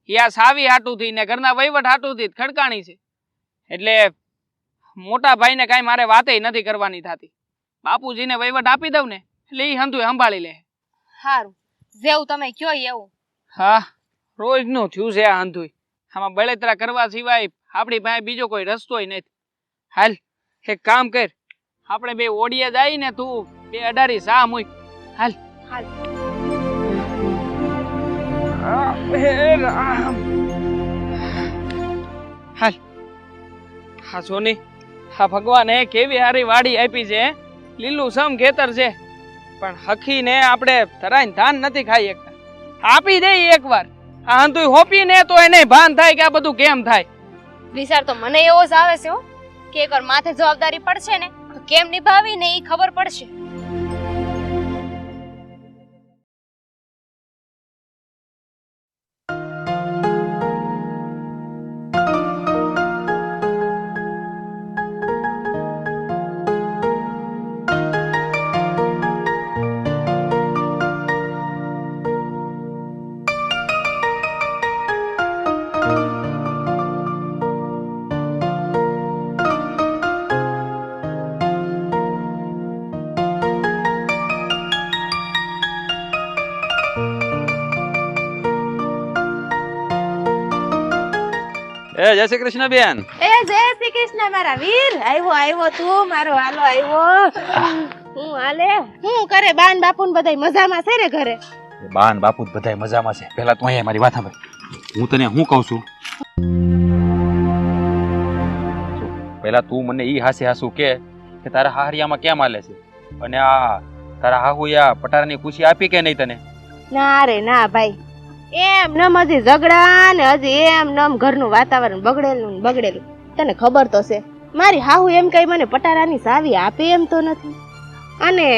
એ આ સાવી હાટુથી ને ઘરના વહીવટ હાટુથી જ ખડકાણી છે. એટલે મોટા ભાઈને કાંઈ મારે વાતે નથી કરવાની થતી. બાપુજીને વહીવટ આપી દઉં ને એટલે એ હંધુય સંભાળી લે. સારું, જેવું તમે કયો એવું. હા, રોજનું થયું છે આ હંધુય. આમાં બળેતરા કરવા સિવાય આપણી પાસે બીજો કોઈ રસ્તોય નથી. હાલ એક કામ કર, આપણે બે ઓડિયા જાય ને તું બે અડારી સા મૂક. હાલ હાલ. હાલ. હા સોની, હા ભગવાને કેવી હારી વાડી આપી છે. લીલું સમ ખેતર છે પણ હખીને આપણે ધરાઈને ધાન નથી ખાઈ શકતા. આપી દે એકવાર આ હંતુય હોપી ને તો એને ભાન થાય કે આ બધું કેમ થાય. વિચાર તો મને એવો જ આવે છે હો કે એકવાર માથે જવાબદારી પડશે ને તો કેમ નિભાવી ને એ ખબર પડશે. જય શ્રી કૃષ્ણ બેન. એ જય શ્રી કૃષ્ણ મારા વીર. આવ્યો તું મારો હાલો આવ્યો. હું હાલે હું કરે બાન બાપુ ને બધાય મજામાં છે ને ઘરે? બાન બાપુ બધાય મજામાં છે. પહેલા તું અહીંયા મારી વાત સાંભળ. હું તને શું કહું છું, પહેલા તું મને ઈ હાસુ કે તારા હાહરિયામાં કેમ હાલે છે અને આ તારા હાહુયા પટારાની ખુશી આપી કે નહીં તને? ના રે ના ભાઈ, એમ નમ હજી ઝઘડા ને હજી એમ નમ ઘરનું વાતાવરણ બગડેલું ને બગડેલું. તને ખબર તો છે મારી હાહુ એમ કઈ મને પટારાની ચાવી આપે એમ તો નથી. અને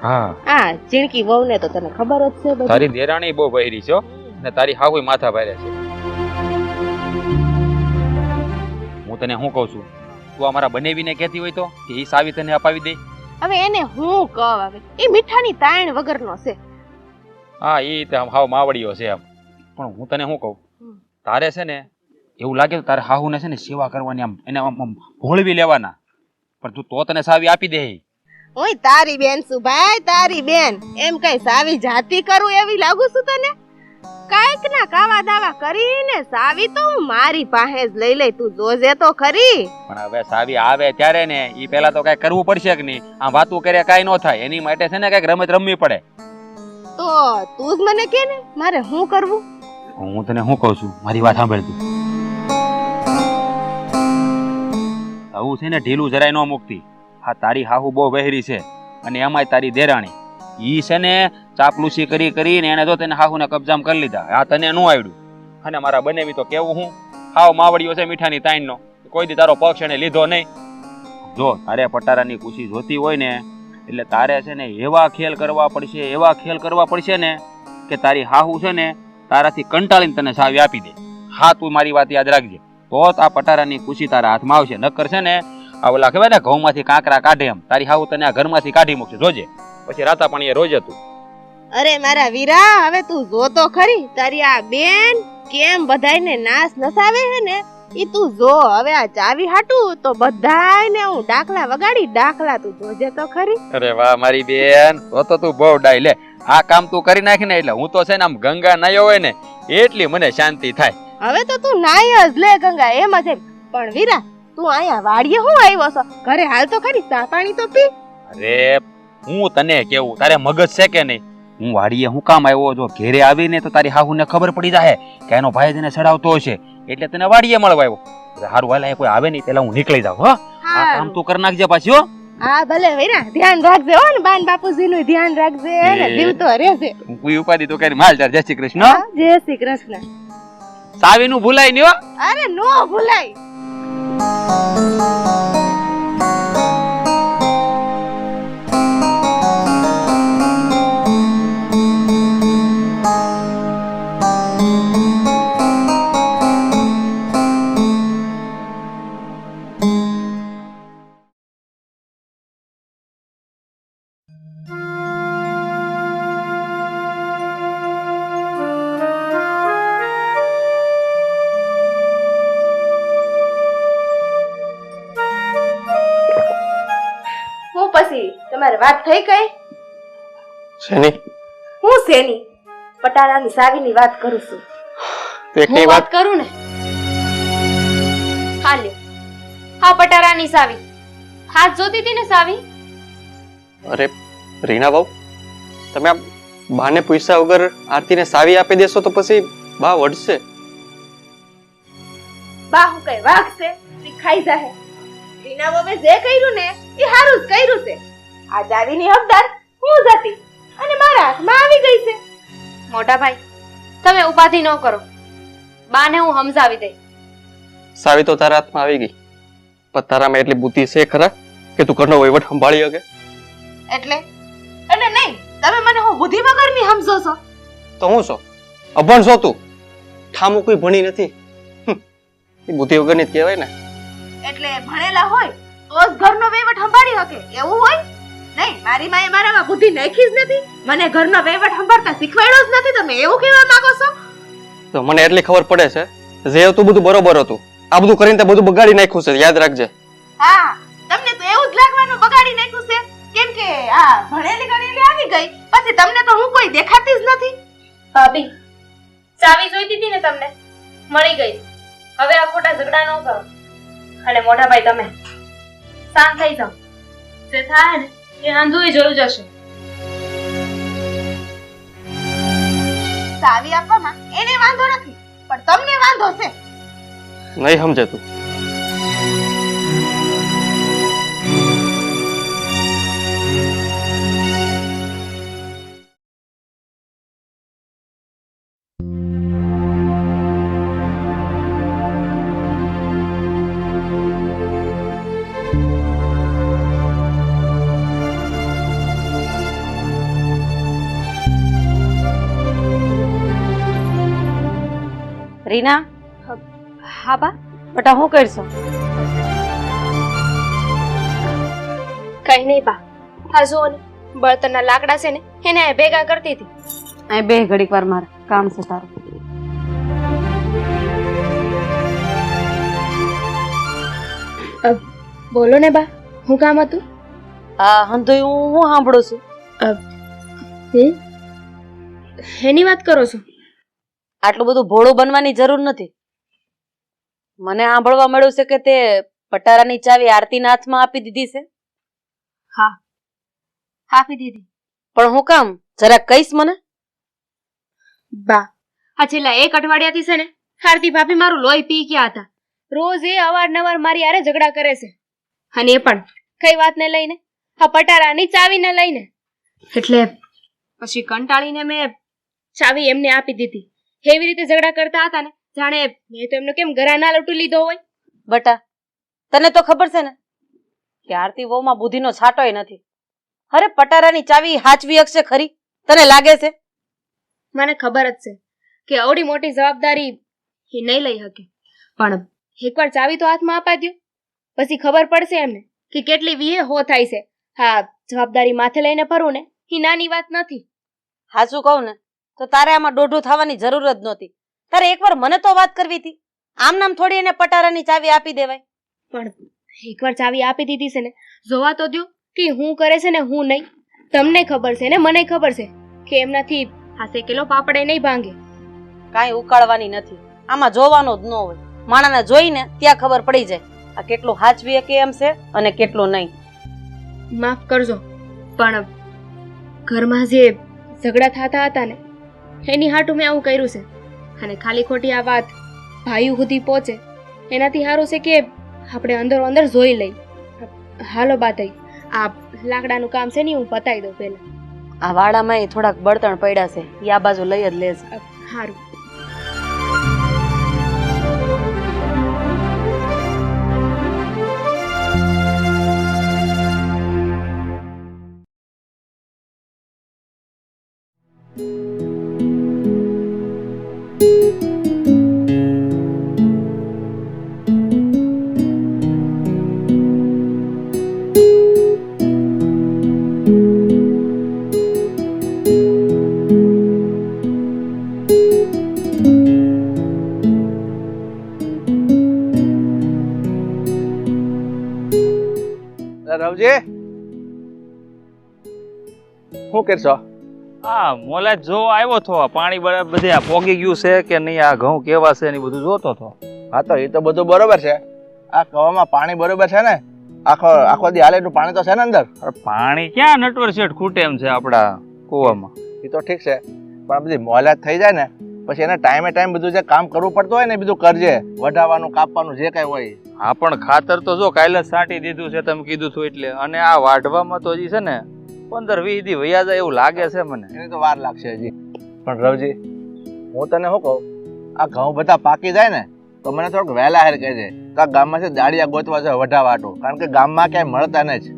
હા આ ચીણકી વહુ ને તો તને ખબર જ છે બધું. તારી દેરાણી બહુ બહેરી છે ને તારી હાહુય માથા ભારે છે. હું તને શું કહું છું, તું અમારા બનેવીને કહેતી હોય તો કે ઈ સાવી તને અપાવી દે. હવે એને હું કહું, હવે એ મીઠાની તાણ વગરનો છે. હા ઈ તો હાવ માવડીઓ છે એમ. પણ હું તને શું કહું, તારે છે ને એવું લાગે તો તારે હાહુને છે ને સેવા કરવાની, આમ એને આમ ભોળવી લેવાના. પણ તું તો તને સાવી આપી દે. ઓય તારી બેન શું ભાઈ, તારી બેન એમ કઈ સાવી જાતી કરું એવી લાગુ છું તને? કાંઈક ના કાવા દાવા કરીને સાવી તો હું મારી પાસે જ લઈ લઈ, તું જોજે તો ખરી. પણ હવે સાવી આવે ત્યારે ને ઈ પેલા તો કઈ કરવું પડશે કે નહીં? આમ વાતું કરે કઈ ન થાય, એની માટે છે ને કઈક રમત રમવી પડે. તો તું જ મને કે ને મારે શું કરવું? હું તને શું કહું છું, મારી વાત સાંભળ તું. આવું છે ને ઢીલું જરાય ન મૂકતી. હા, તારી હાહુ બહુ વહેરી છે અને એમાંય તારી દેરાણી. ઈ છે ને ચાપલુસી કરી કરીને એને જો તેને હાહુને કબજામ કરી લીધા. આ તને ન આવડ્યું. અને મારા બનેવી તો કેવું હું હાવ માવડીઓ છે મીઠાની તાઈનનો, કોઈ દી તારો પક્ષ એને લીધો નહીં. જો તારે પટારાની ખુશી જોતી હોય ને એટલે તારે છે ને એવા ખેલ કરવા પડશે, એવા ખેલ કરવા પડશે ને કે તારી હાહુ છે ને તારાથી કંટાળીને તને સાવી આપી દે. હા, તું મારી વાત યાદ રાખજે, તો જ આ પટારાની ખુશી તારા હાથમાં આવશે. નક્કર છે ને આ ઓલા કહેવાય ને ઘઉંમાંથી કાંકરા કાઢે એમ તારી હાહુ તને આ ઘરમાંથી કાઢી મૂકશે. જોજે પછી રાતા પાણીએ રોજ હતું. અરે મારા વીરા, હવે તું જો તો ખરી તારી આ બેન કેમ બધાયને નાશ નસાવે છે ને, ઈ તું જો. હવે આ ચાવી હાટું તો બધાયને હું ડાકલા વગાડી, ડાકલા તું જોજે તો ખરી. અરે વાહ મારી બેન, તો તું બહુ ડાઈ. લે આ કામ તું કરી નાખી ને એટલે હું તો છે ને આમ ગંગા નાયો હોય ને એટલી મને શાંતિ થાય. હવે તો તું નાય જ લે ગંગા, એમ જ એમ. પણ વીરા, તું અહીંયા વાડીએ હું આવ્યો છો? ઘરે હાલ તો ખરી, ચા પાણી તો પી. અરે હું તને કેવું, તારે મગજ છે કે નહીં? હું વાડીએ હું કામ આવ્યો? જો ઘેરે આવીને તો તારી હાહુને ખબર પડી જાય કે એનો ભાઈ તેને સડાવતો હશે એટલે તને વાડીએ મળવા આવ્યો. હારું હાલ, કોઈ આવે નહીં પેલા હું નીકળી જાઉં. હો, આ કામ તું કરી નાખજે પાછી. હો હા ભલે વીરા, ધ્યાન રાખજે હો ને, બાન બાપુજીનું ધ્યાન રાખજે ને, જીવતો રહેજે. કોઈ ઉપાધિ તો કરી માલ તાર. જય શ્રી કૃષ્ણ. જય શ્રી કૃષ્ણ. સાવીનું ભૂલાય નહીં. હો, અરે નો ભૂલાય. પછી તમારી વાત થઈ કઈ? શેની? હું શેની? પટારાની સાવીની વાત કરું છું. હું વાત કરું ને, હાલ્યો હા પટારાની સાવી હાથ જોતી હતી ને સાવી. અરે રીના બહુ, તમે આ બાને પૈસા વગર આરતીને સાવી આપી દેશો તો પછી બા વઢશે. બા હું કઈ વાગશે? ખાઈ જાહે. રીના બહુએ જે કર્યું ને એ હારું જ કર્યું છે. આ જાવીની હકદાર હું જ હતી અને મારા હાથમાં આવી ગઈ છે. મોટા ભાઈ, તમે ઉપાધિ ન કરો, બાને હું સમજાવી દઈ. સાવી તો તારા હાથમાં આવી ગઈ, પણ તારામાં એટલી બુદ્ધિ છે ખરા કે તું ઘરનો વહીવટ સંભાળી શકે? એટલે અને નહીં, તમે મને હું બુદ્ધિ વગરની સમજો છો? તો હું છો અભણ છો તું? ઠામું કોઈ ભણી નથી, એ બુદ્ધિ વગરની જ કહેવાય ને. એટલે ભણેલા હોય તો જ ઘરનો વહીવટ સંભાળી શકે એવું હોય? નહીં, મારી માએ મારામાં બુદ્ધિ નાખી જ નથી, મને ઘરનો વહીવટ સંભાળતા શીખવાડ્યો જ નથી. તમે એવું કહેવા માંગો છો? તો મને એટલી ખબર પડે છે, જે હતું બધું બરોબર હતું, આ બધું કરીને બધું બગાડી નાખ્યું છે, યાદ રાખજે. હા, તમને તો એવું જ લાગવાનું બગાડી નાખ્યું છે, કેમ કે આ ભણેલી ગણેલી આવી ગઈ પછી તમને તો હું કોઈ દેખાતી જ નથી. ભાભી, ચાવી જોઈતી હતી ને તમને, મળી ગઈ. હવે આ ખોટા ઝઘડા ન કરો. અને મોટા ભાઈ તમે શાંત થઈ જાઓ, જે થાય ને એ આંધુએ જોયું જશે. ચાવી આપવામાં એને વાંધો નથી, પણ તમને વાંધો છે. નહીં સમજે તું. રીના, હા બા. બટા શું કરશો? કઈ નહીં બા, હા જો ને બળતણના લાકડા છે ને એને ભેગા કરતી હતી. અહીં બે ઘડીક વાર મારે કામ છે તારું. બોલો ને બા, હું કામ હતું? હા હંધોય હું સાંભળું છું. એની વાત કરો છો? આટલું બધું ભોળું બનવાની જરૂર નથી. મને સાંભળવા મળ્યું છે કે તે પટારાની ચાવી આરતીના હાથમાં આપી દીધી છે. હા, આપી દીધી. પણ હું કામ જરાક કહીશ મને? બા, આ છેલ્લા 1 અઠવાડિયાથી છે ને આરતી ભાભી મારું લોહી પી ગયા હતા. રોજ એ અવારનવાર મારી હારે ઝઘડા કરે છે, અને એ પણ કઈ વાતને લઈને? આ પટારાની ચાવીને લઈને. એટલે પછી કંટાળીને મેં ચાવી એમને આપી દીધી. એવી રીતે ઝઘડા કરતા હતા ને જાણે મેં તો એમનો કેમ ઘરા ના લૂંટી લીધો હોય. બટા, તને તો ખબર છે ને કે આરતી વહુમાં બુદ્ધિનો છાંટોય નથી. અરે પટારાની ચાવી હાચવી શકશે ખરી? તને લાગે છે? મને ખબર જ છે કે આવડી મોટી જવાબદારી એ નહીં લઈ શકે, પણ એકવાર ચાવી તો હાથમાં આપા દ્યો, પછી ખબર પડશે એમને કે કેટલી વીહે હો થાય છે. હા, જવાબદારી માથે લઈને ફરવું ને એ નાની વાત નથી. હાચું કહું ને તો તારે આમાં દોઢું થવાની જરૂર જ નહોતી. તારે એકવાર મને તો વાત કરવી હતી. આમ નામ થોડી એને પટારાની ચાવી આપી દેવાય. પણ એકવાર ચાવી આપી દીધી છે ને, જોવા તો દ્યો કે હું કરે છે ને હું નહીં. તમને ખબર છે ને મને ખબર છે કે એમનાથી આ શેકેલો પાપડે નહીં ભાંગે. કાંઈ ઉકાળવાની નથી. આમાં જોવાનું જ ન હોય. માણાને જોઈને ત્યાં ખબર પડી જાય આ કેટલું હાચવી કે એમ છે અને કેટલું નહીં. માફ કરજો, પણ ઘરમાં જે ઝઘડા થતા હતા ને એની હાટું મેં આવું કર્યું છે. અને ખાલી ખોટી આ વાત ભાઈઓ સુધી પહોંચે એનાથી સારું છે કે આપણે અંદરો અંદર જોઈ લઈ. હાલો બાતઈ, આ લાકડાનું કામ છે ને હું પતાવી દઉં પહેલા. આ વાડામાં થોડાક બળતણ પડ્યા છે, એ આ બાજુ લઈ જ લેજે. સારું. રવજી, શું કરશો? હા, મોલા જો આવ્યો તો પાણી બધે આ પોગી ગયું છે કે નહીં, આ ઘઉં કેવા છે ને બધું જોતો હતો. હા, તો એ તો બધું બરોબર છે. આ કવામાં પાણી બરોબર છે ને? આખો દી હાલે એટલું પાણી તો છે ને અંદર? પાણી ક્યાં નટવર શેઠ ખૂટે એમ છે આપડા કુવામાં. એ તો ઠીક છે, પણ આ બધી મોલાત થઈ જાય ને પછી એને ટાઈમે ટાઈમ બધું જે કામ કરવું પડતું હોય ને એ બધું કરજે. વઢાવાનું, કાપવાનું, જે કઈ હોય. હા, પણ ખાતર તો જો કાલે જ છાંટી દીધું છે તમે કીધું હતું એટલે. અને આ વાઢવામાં તો હજી છે ને 15-20 દી વયા જાય એવું લાગે છે મને. એની તો વાર લાગશે હજી. પણ રવજી, હું તને શું કહું, આ ઘઉં બધા પાકી જાય ને તો મને થોડુંક વહેલા હેર કહેજે. તો આ ગામમાંથી દાળિયા ગોતવા જાય વઢાવાટું, કારણ કે ગામમાં ક્યાંય મળતા નથી.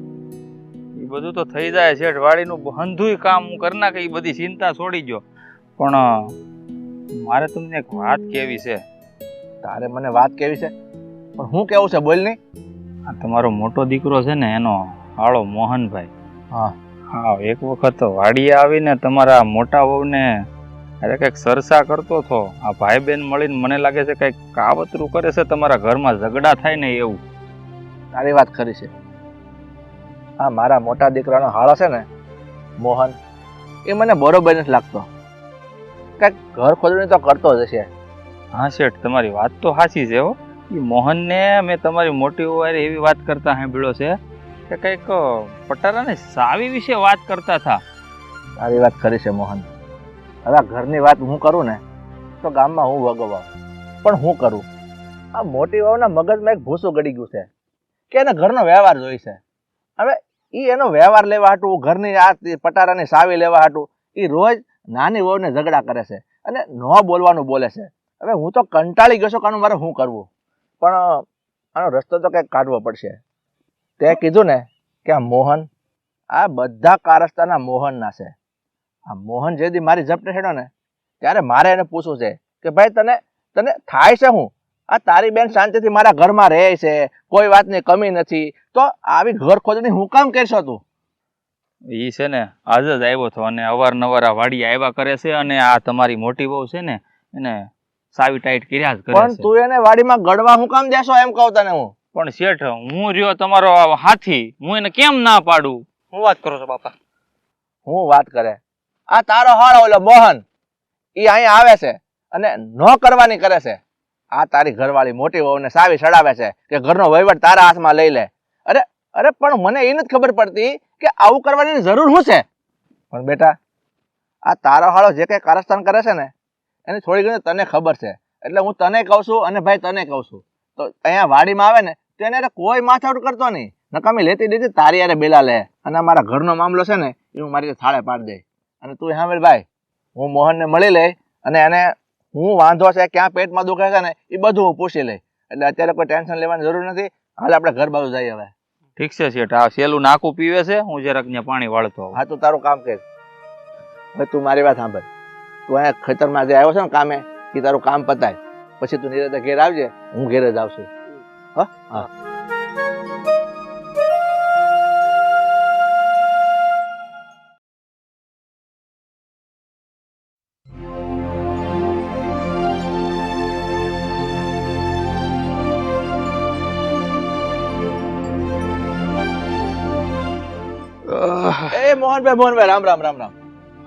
એ બધું તો થઈ જાય શેઠ, વાડીનું બધુંય કામ હું કરી નાખે, એ બધી ચિંતા છોડી ગયો. પણ મારે તમને એક વાત કેવી છે. તારે મને વાત કેવી છે? પણ હું કેવું છે બોલ નહીં. આ તમારો મોટો દીકરો છે ને એનો હાળો મોહનભાઈ. હા હા, એક વખત વાડીએ આવીને તમારા મોટા વહુને અરે કંઈક સરસા કરતો હતો. આ ભાઈ બહેન મળીને મને લાગે છે કંઈક કાવતરું કરે છે, તમારા ઘરમાં ઝઘડા થાય ને એવું. તારી વાત ખરી છે. હા, મારા મોટા દીકરાનો હાળો છે ને મોહન, એ મને બરોબર નથી લાગતો. કંઈક ઘર ખોદણી તો કરતો જ હશે. હા શેઠ, તમારી વાત તો સાચી છે હો. એ મોહનને મેં તમારી મોટી વહુ એવી વાત કરતા સાંભળ્યો છે કે કંઈક પટારાને સાવી વિશે વાત કરતા હતા. તારી વાત ખરી છે મોહન. હવે આ ઘરની વાત હું કરું ને તો ગામમાં હું વગવાઉં, પણ હું કરું. આ મોટી વહુના મગજમાં એક ભૂસું ગળી ગયું છે કે એને ઘરનો વ્યવહાર જોઈ છે. હવે એ એનો વ્યવહાર લેવા હાટું, ઘરની આ પટારાની સાવી લેવા હાટું એ રોજ નાની વહુને ઝઘડા કરે છે અને ન બોલવાનું બોલે છે. હવે હું તો કંટાળી ગયો છું કે આનું મારે શું કરવું, પણ આનો રસ્તો તો કંઈક કાઢવો પડશે. તે કીધું ને કે આ મોહન, આ બધા કારસ્તાના મોહનના છે. આ મોહન જે દી મારી ઝપટે હેડો ને ત્યારે મારે એને પૂછવું છે કે ભાઈ તને તને થાય છે હું? આ તારી બેન શાંતિથી મારા ઘરમાં રહે છે, કોઈ વાતની કમી નથી, તો આવી ઘર ખોદણી હું કામ કરશો તું? એ છે ને આજ જ આવ્યો હતો અને અવારનવાર આ વાડી આવ્યા કરે છે અને આ તમારી મોટી વહુ છે ને એને સાવી ટાઈટ કર્યા જ કરે પણ છે. તું એને વાડીમાં ગળવા હું કામ દેશો એમ કહું તને હું. પણ શેઠ, હું રહ્યો તમારો હાથી, હું એને કેમ ના પાડું? હું વાત કરું છું બાપા? હું વાત કરે? આ તારો હાળો ઓલો મોહન, એ અહીંયા આવે છે અને ન કરવાની કરે છે. આ તારી ઘરવાળી મોટી વહુને સાવી સડાવે છે કે ઘરનો વહીવટ તારા હાથમાં લઈ લે. અરે અરે પણ મને એ નથી ખબર પડતી કે આવું કરવાની જરૂર શું છે. પણ બેટા, આ તારો હાળો જે કઈ કારસ્તાન કરે છે ને એની થોડી ઘણી તને ખબર છે, એટલે હું તને કહું છું અને ભાઈ તને કહું છું. તો અહીંયા વાડીમાં આવે ને તેને કોઈ માથાકૂટ કરતો નહીં, નકામી લેતી દેતી તારી યારે બેલા લે, અને મારા ઘરનો મામલો છે ને એ હું મારી થાળે પાડી દે. અને તું સાંભળ ભાઈ, હું મોહનને મળી લઈ અને એને હું વાંધો છે, ક્યાં પેટમાં દુખે છે ને એ બધું હું પૂછી લઈ. એટલે અત્યારે કોઈ ટેન્શન લેવાની જરૂર નથી. હાલ આપણે ઘર બાજુ જઈએ હવે. ઠીક છે શેઠ, આ સેલું નાકું પીવે છે, હું જરાક ત્યાં પાણી વાળતો આવું. હા, તું તારું કામ કર. હવે તું મારી વાત સાંભળ. તું અહીંયા ખેતરમાં જે આવ્યો છે ને કામે, એ તારું કામ પતાય પછી તું નિરાતે ઘેર આવજે, હું ઘેર જ આવશું. હા હા. એ મોહનભાઈ રામ રામ રામ રામ.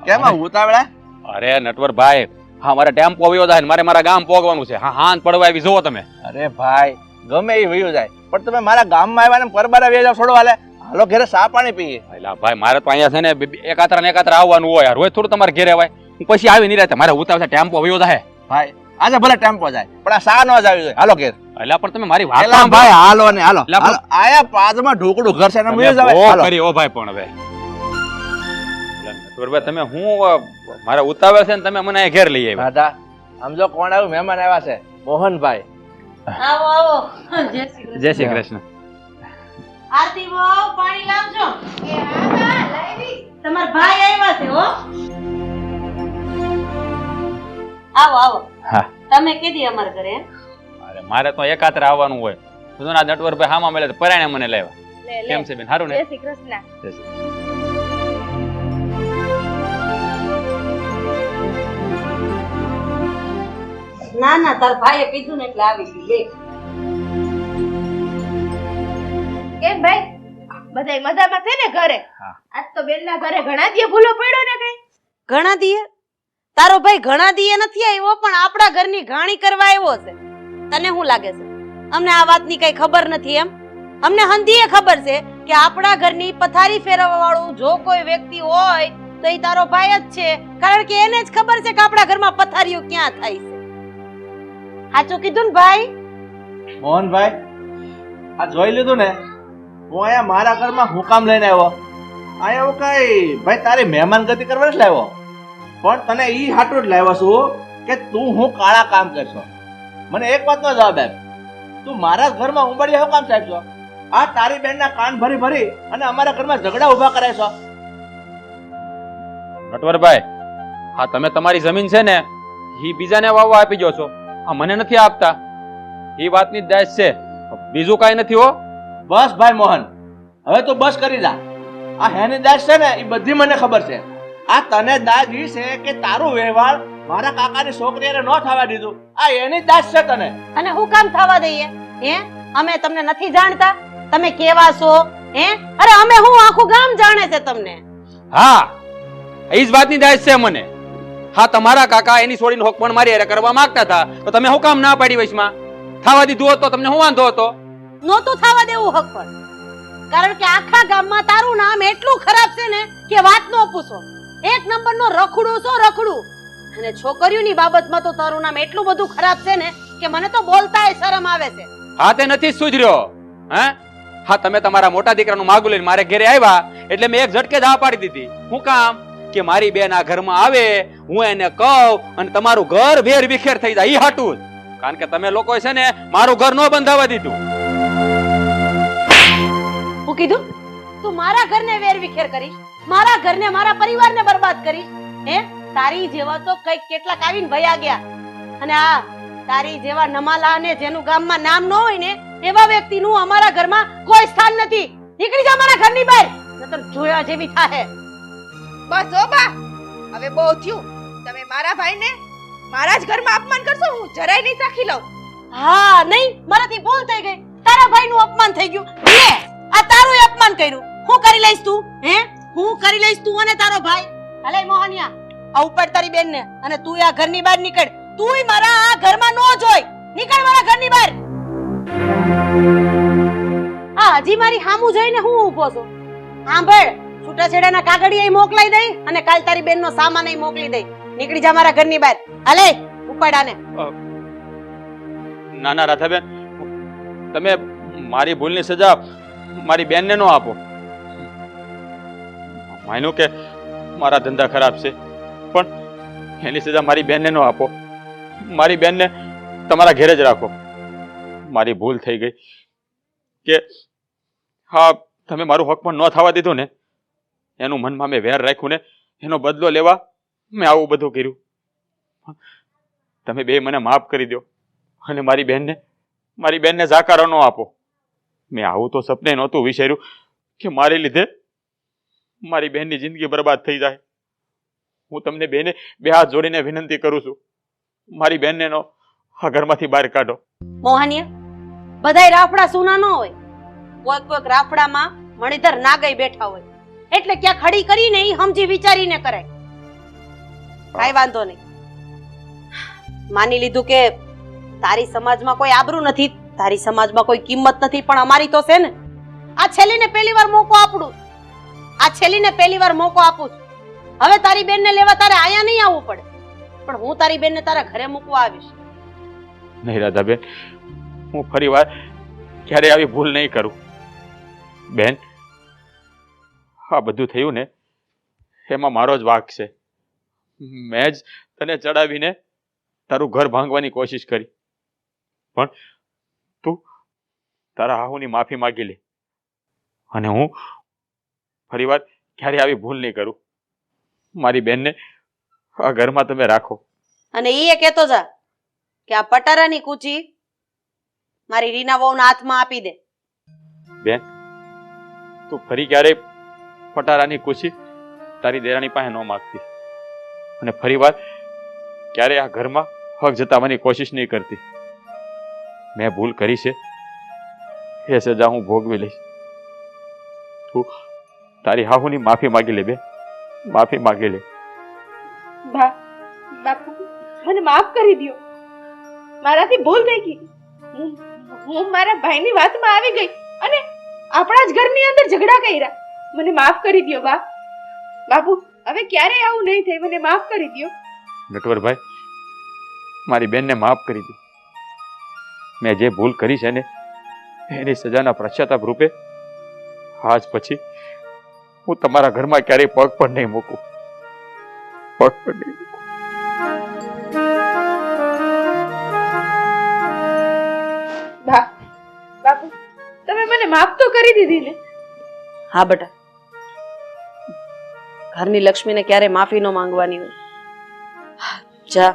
કેમ આવું ઉતાવળા? અરે નટવરભાઈ, હા મારે ટેમ્પો આવ્યો થાય, મારે મારા ગામ પોગવાનું છે. હા હાન પડવા આવી જોવો તમે. અરે ભાઈ, ગમે એ વયું જાય, પણ તમે મારા ગામમાં આવ્યા ને પરબારા વેજા છોડવા લે. હાલો ઘરે સા પાણી પીએ. એટલે ભાઈ મારે તો અહીંયા છે ને એકાત્રા ને એકાત્રા આવવાનું હોય, રોજ થોડું તમારે ઘેરે અવાય. હું પછી આવી નહીં રહેતા, મારે ઉતાવળ ટેમ્પો આવ્યો થાય. ભાઈ આજે ભલે ટેમ્પો જાય પણ આ સા ન જ આવી જાય. હાલો ઘેર. એટલે પણ તમે મારી વાત એલા ભાઈ હાલો ને હાલો. આયા પાદમાં ઢોકળું ઘર છે ને મળી જવાય. હાલો કરી ઓ ભાઈ. પણ હવે નટવરભાઈ તમે હું મારે ઉતાવળ છે ને તમે મને ઘેર લઈ આવ્યા. દાદા આમ જો કોણ આવ્યું? મહેમાન આવ્યા છે, મોહનભાઈ. આવો આવો. જય શ્રી કૃષ્ણ. જય શ્રી કૃષ્ણ. આરતી વહુ પાણી લાવજો. એ હા બા લાવી. તમાર ભાઈ આવ્યા છે હો. આવો આવો. હા. તમે કેદી અમાર ઘરે? અરે મારે તો એકાત્રા આવવાનું હોય. તો ના નટવરભાઈ હામા મળે તો પરાણે મને લાવ્યા. લે લે. કેમ છે બેન? સારું ને? જય શ્રી કૃષ્ણ. ના ના, તાર ભાઈએ કીધું ને એટલે આવી ગઈ. લે. કેમ ભાઈ, બધાય મજામાં છે ને ઘરે? આજ તો બેનના ઘરે ઘણા દિયે ભૂલો પડ્યો ને કઈ? ઘણા દીએ? તારો ભાઈ ઘણા દીએ નથી આવ્યો, પણ આપણા ઘરની ઘાણી કરવા આવ્યો છે. તને શું લાગે છે અમને આ વાતની કઈ ખબર નથી એમ? અમને હંધીએ ખબર છે કે આપણા ઘરની પથારી ફેરવવા વાળું જો કોઈ વ્યક્તિ હોય તો એ તારો ભાઈ જ છે, કારણ કે એને જ ખબર છે કે આપણા ઘરમાં પથારીઓ ક્યાં થાય છે. સાચું કીધું ને ભાઈ? મોહનભાઈ, આ જોઈ લીધું ને, હું અહીંયા મારા ઘરમાં હું કામ લઈને આવ્યો? અહીંયા હું કઈ ભાઈ તારી મહેમાન ગતિ કરવા જ લાવ્યો, પણ તને ઈ હાટું જ લાવ્યો છું કે તું હું કાળા કામ કરશો. મને એક વાતનો જવાબ આપ, તું મારા ઘરમાં ઉંબડિયા શું કામ સાહેબ છો? આ તારી બેનના કાન ભરી ભરી અને અમારા ઘરમાં ઝઘડા ઉભા કરાય છો. નટવરભાઈ, હા તમે તમારી જમીન છે ને એ બીજાને વાવવા આપી ગયો છો, આ મને નથી આપતા. એ વાતની જ દાસ છે, બીજું કાઈ નથી હો. બસ ભાઈ મોહન, હવે તું બસ કરી જા. આ હેની દાસ છે ને એ બધી મને ખબર છે. આ તને દાજ ઈ છે કે તારું વ્યવહાર મારા કાકાની છોકરીને ન થવા દીધું, આ એની દાસ છે તને. અને હું કામ થવા દઈએ? હે, અમે તમને નથી જાણતા? તમે કેવા છો? હે, અરે અમે હું આખું ગામ જાણે છે તમને. હા, એ જ વાતની દાસ છે મને. હા, તમારા કાકા એની છોડીને હોક પણ મારી હારે કરવા માંગતા હતા, તો તમે શું કામ ના પાડી વચમાં? થવા દીધું હોત તો તમને શું વાંધો હતો? નહોતું થવા દેવું હક પર, કારણ કે આખા ગામમાં તારું નામ એટલું ખરાબ છે ને કે વાત ન પૂછો. એક નંબરનો રખડું છો રખડું. અને છોકરીઓની બાબતમાં તો તારું નામ એટલું બધું ખરાબ છે ને કે મને તો બોલતાય શરમ આવે છે. હા, તે નથી સુધર્યો. હે, હા તમે તમારા મોટા દીકરાનું માગું લઈને મારે ઘરે આવ્યા એટલે મેં એક ઝટકે જ હા પાડી દીધી. શું કામ? કે મારી બેન આ ઘરમાં આવે, હું એને કહું અને તમારું ઘર વેર વિખેર થઈ જાય. ઈ હાટું જ, કારણ કે તમે લોકો છે ને મારું ઘર ન બંધાવા દીધું. હું કીધું તું મારા ઘરને વેર વિખેર કરીશ, મારા ઘરને મારા પરિવારને બરબાદ કરીશ? હે, તારી જેવા તો કઈક કેટલાક આવીને ભયા ગયા, અને આ તારી જેવા નમાલા અને જેનું ગામમાં નામ ન હોય ને એવા વ્યક્તિનું અમારા ઘરમાં કોઈ સ્થાન નથી. નીકળી જા મારા ઘરની બહાર, નતર જોયા જેવી થાહે. બસ ઓ બા, હવે બહુ થયું. તમે મારા ભાઈને મારા જ ઘરમાં અપમાન કરશો, હું જરાય નહીં સાખી લઉં. હા, નહીં, મારાથી ભૂલ થઈ ગઈ. તારા ભાઈનું અપમાન થઈ ગયું. લે, આ તારું અપમાન કર્યું. હું કરી લઈશ તું? હે, હું કરી લઈશ તું અને તારો ભાઈ? હાલે મોહનિયા, આ ઉપર તારી બેનને, અને તું આ ઘરની બહાર નીકળ. તુંય મારા આ ઘરમાં નો જોઈ. નીકળ મારા ઘરની બહાર. આ હજી મારી હામું જોઈને હું ઊભો છું? સાંભળ, છૂટાછેડાના કાગળિયા મોકલાઈ દઈ અને કાલ તારી બેનનો સામાન મોકલી દઈ. નીકળી જા મારા ઘરની બહાર. હાલે ઉપાડાને. ના ના રાધાબેન, તમે મારી ભૂલની સજા મારી બેનને નો આપો. માન્યું કે મારા ધંધા ખરાબ છે, પણ એની સજા મારી બેનને નો આપો. મારી બેનને તમારા ઘેરે જ રાખો. મારી ભૂલ થઈ ગઈ કે હા, તમે મારું હક પણ ન થવા દીધું ને, એનું મનમાં મેં વેર રાખ્યું ને, એનો બદલો લેવા મેં આવું બધું કર્યું. તમે બે મને માફ કરી દો અને મારી બેનને જાકારો ન આપો. મેં આવું તો સપને નહોતું વિચાર્યું કે મારી લીધે મારી બહેનની જિંદગી બરબાદ થઈ જાય. હું તમને બેને બે હાથ જોડીને વિનંતી કરું છું, મારી બેનને નો આ ઘરમાંથી બહાર કાઢો. મોહનિયા, બધાય રાફડા સુના ન હોય. કોઈક રાફડામાં મણિધર નાગઈ બેઠા હોય, એટલે ક્યાં ખડી કરીને ઈ સમજી વિચારીને કરાય. કાઈ વાંધો નહીં. માની લીધું કે તારી સમાજમાં કોઈ આબરૂ નથી, તારી સમાજમાં કોઈ કિંમત નથી, પણ અમારી તો છે ને. આ છેલ્લીને પહેલીવાર મોકો આપું છું. હવે તારી બેનને લેવા તારે આયા નહીં આવવું પડે, પણ હું તારી બેનને તારા ઘરે મૂકવા આવીશ. નહીં રાધાબેન, હું ફરી વાર ક્યારે આવી ભૂલ નહીં કરું. બેન, આ બધું થયું ને એમાં મારો જ વાંક છે. મેં જ તને ચડાવીને તારું ઘર ભાંગવાની કોશિશ કરી, પણ તું તારા હાહુની માફી માંગી લે, અને હું ફરીવાર ક્યારે આવી ભૂલ નહીં કરું. મારી બેનને આ ઘરમાં તમે રાખો. અને એ કહેતો જા કે આ પટારાની કૂચી મારી રીના વહુના હાથમાં આપી દે. બેન, તું ફરી ક્યારે પટારાની કુશી તારી દેરાણી પાસે ન માગતી, અને ફરીવાર ક્યારે આ ઘરમાં હક જતાવવાની કોશિશ નહીં કરતી. મેં ભૂલ કરી છે, એ સજા હું ભોગવી લઈશ. તું તારી હાહુની માફી માગી લે બેન, માફી માગી લે. બાપુ, મને માફ કરી દો. મારાથી ભૂલ થઈ ગઈ. હું મારા ભાઈની વાતમાં આવી ગઈ અને આપણા જ ઘરની અંદર ઝઘડા કર્યા. મને માફ કરી દો બાપુ. હવે ક્યારે આવું નહીં થાય. મને માફ કરી દો. નટવરભાઈ, મારી બેનને માફ કરી દો. મેં જે ભૂલ કરી છે ને, એની સજાના પશ્ચાતાપ રૂપે આજ પછી હું તમારા ઘરમાં ક્યારેય પગ પણ નહીં મૂકું. પગ પણ નહીં મૂકું. બાપુ, તમે મને માફ તો કરી દીધી ને? હા બેટા, ઘરની લક્ષ્મીને ક્યારે માફી ન માંગવાની હોય. જા,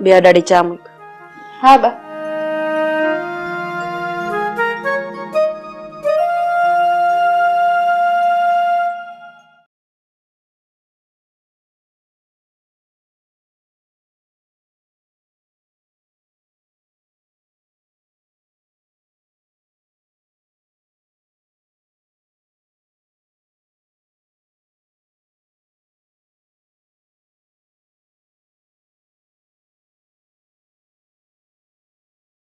બે અડાડી ચા મૂક. હા બા.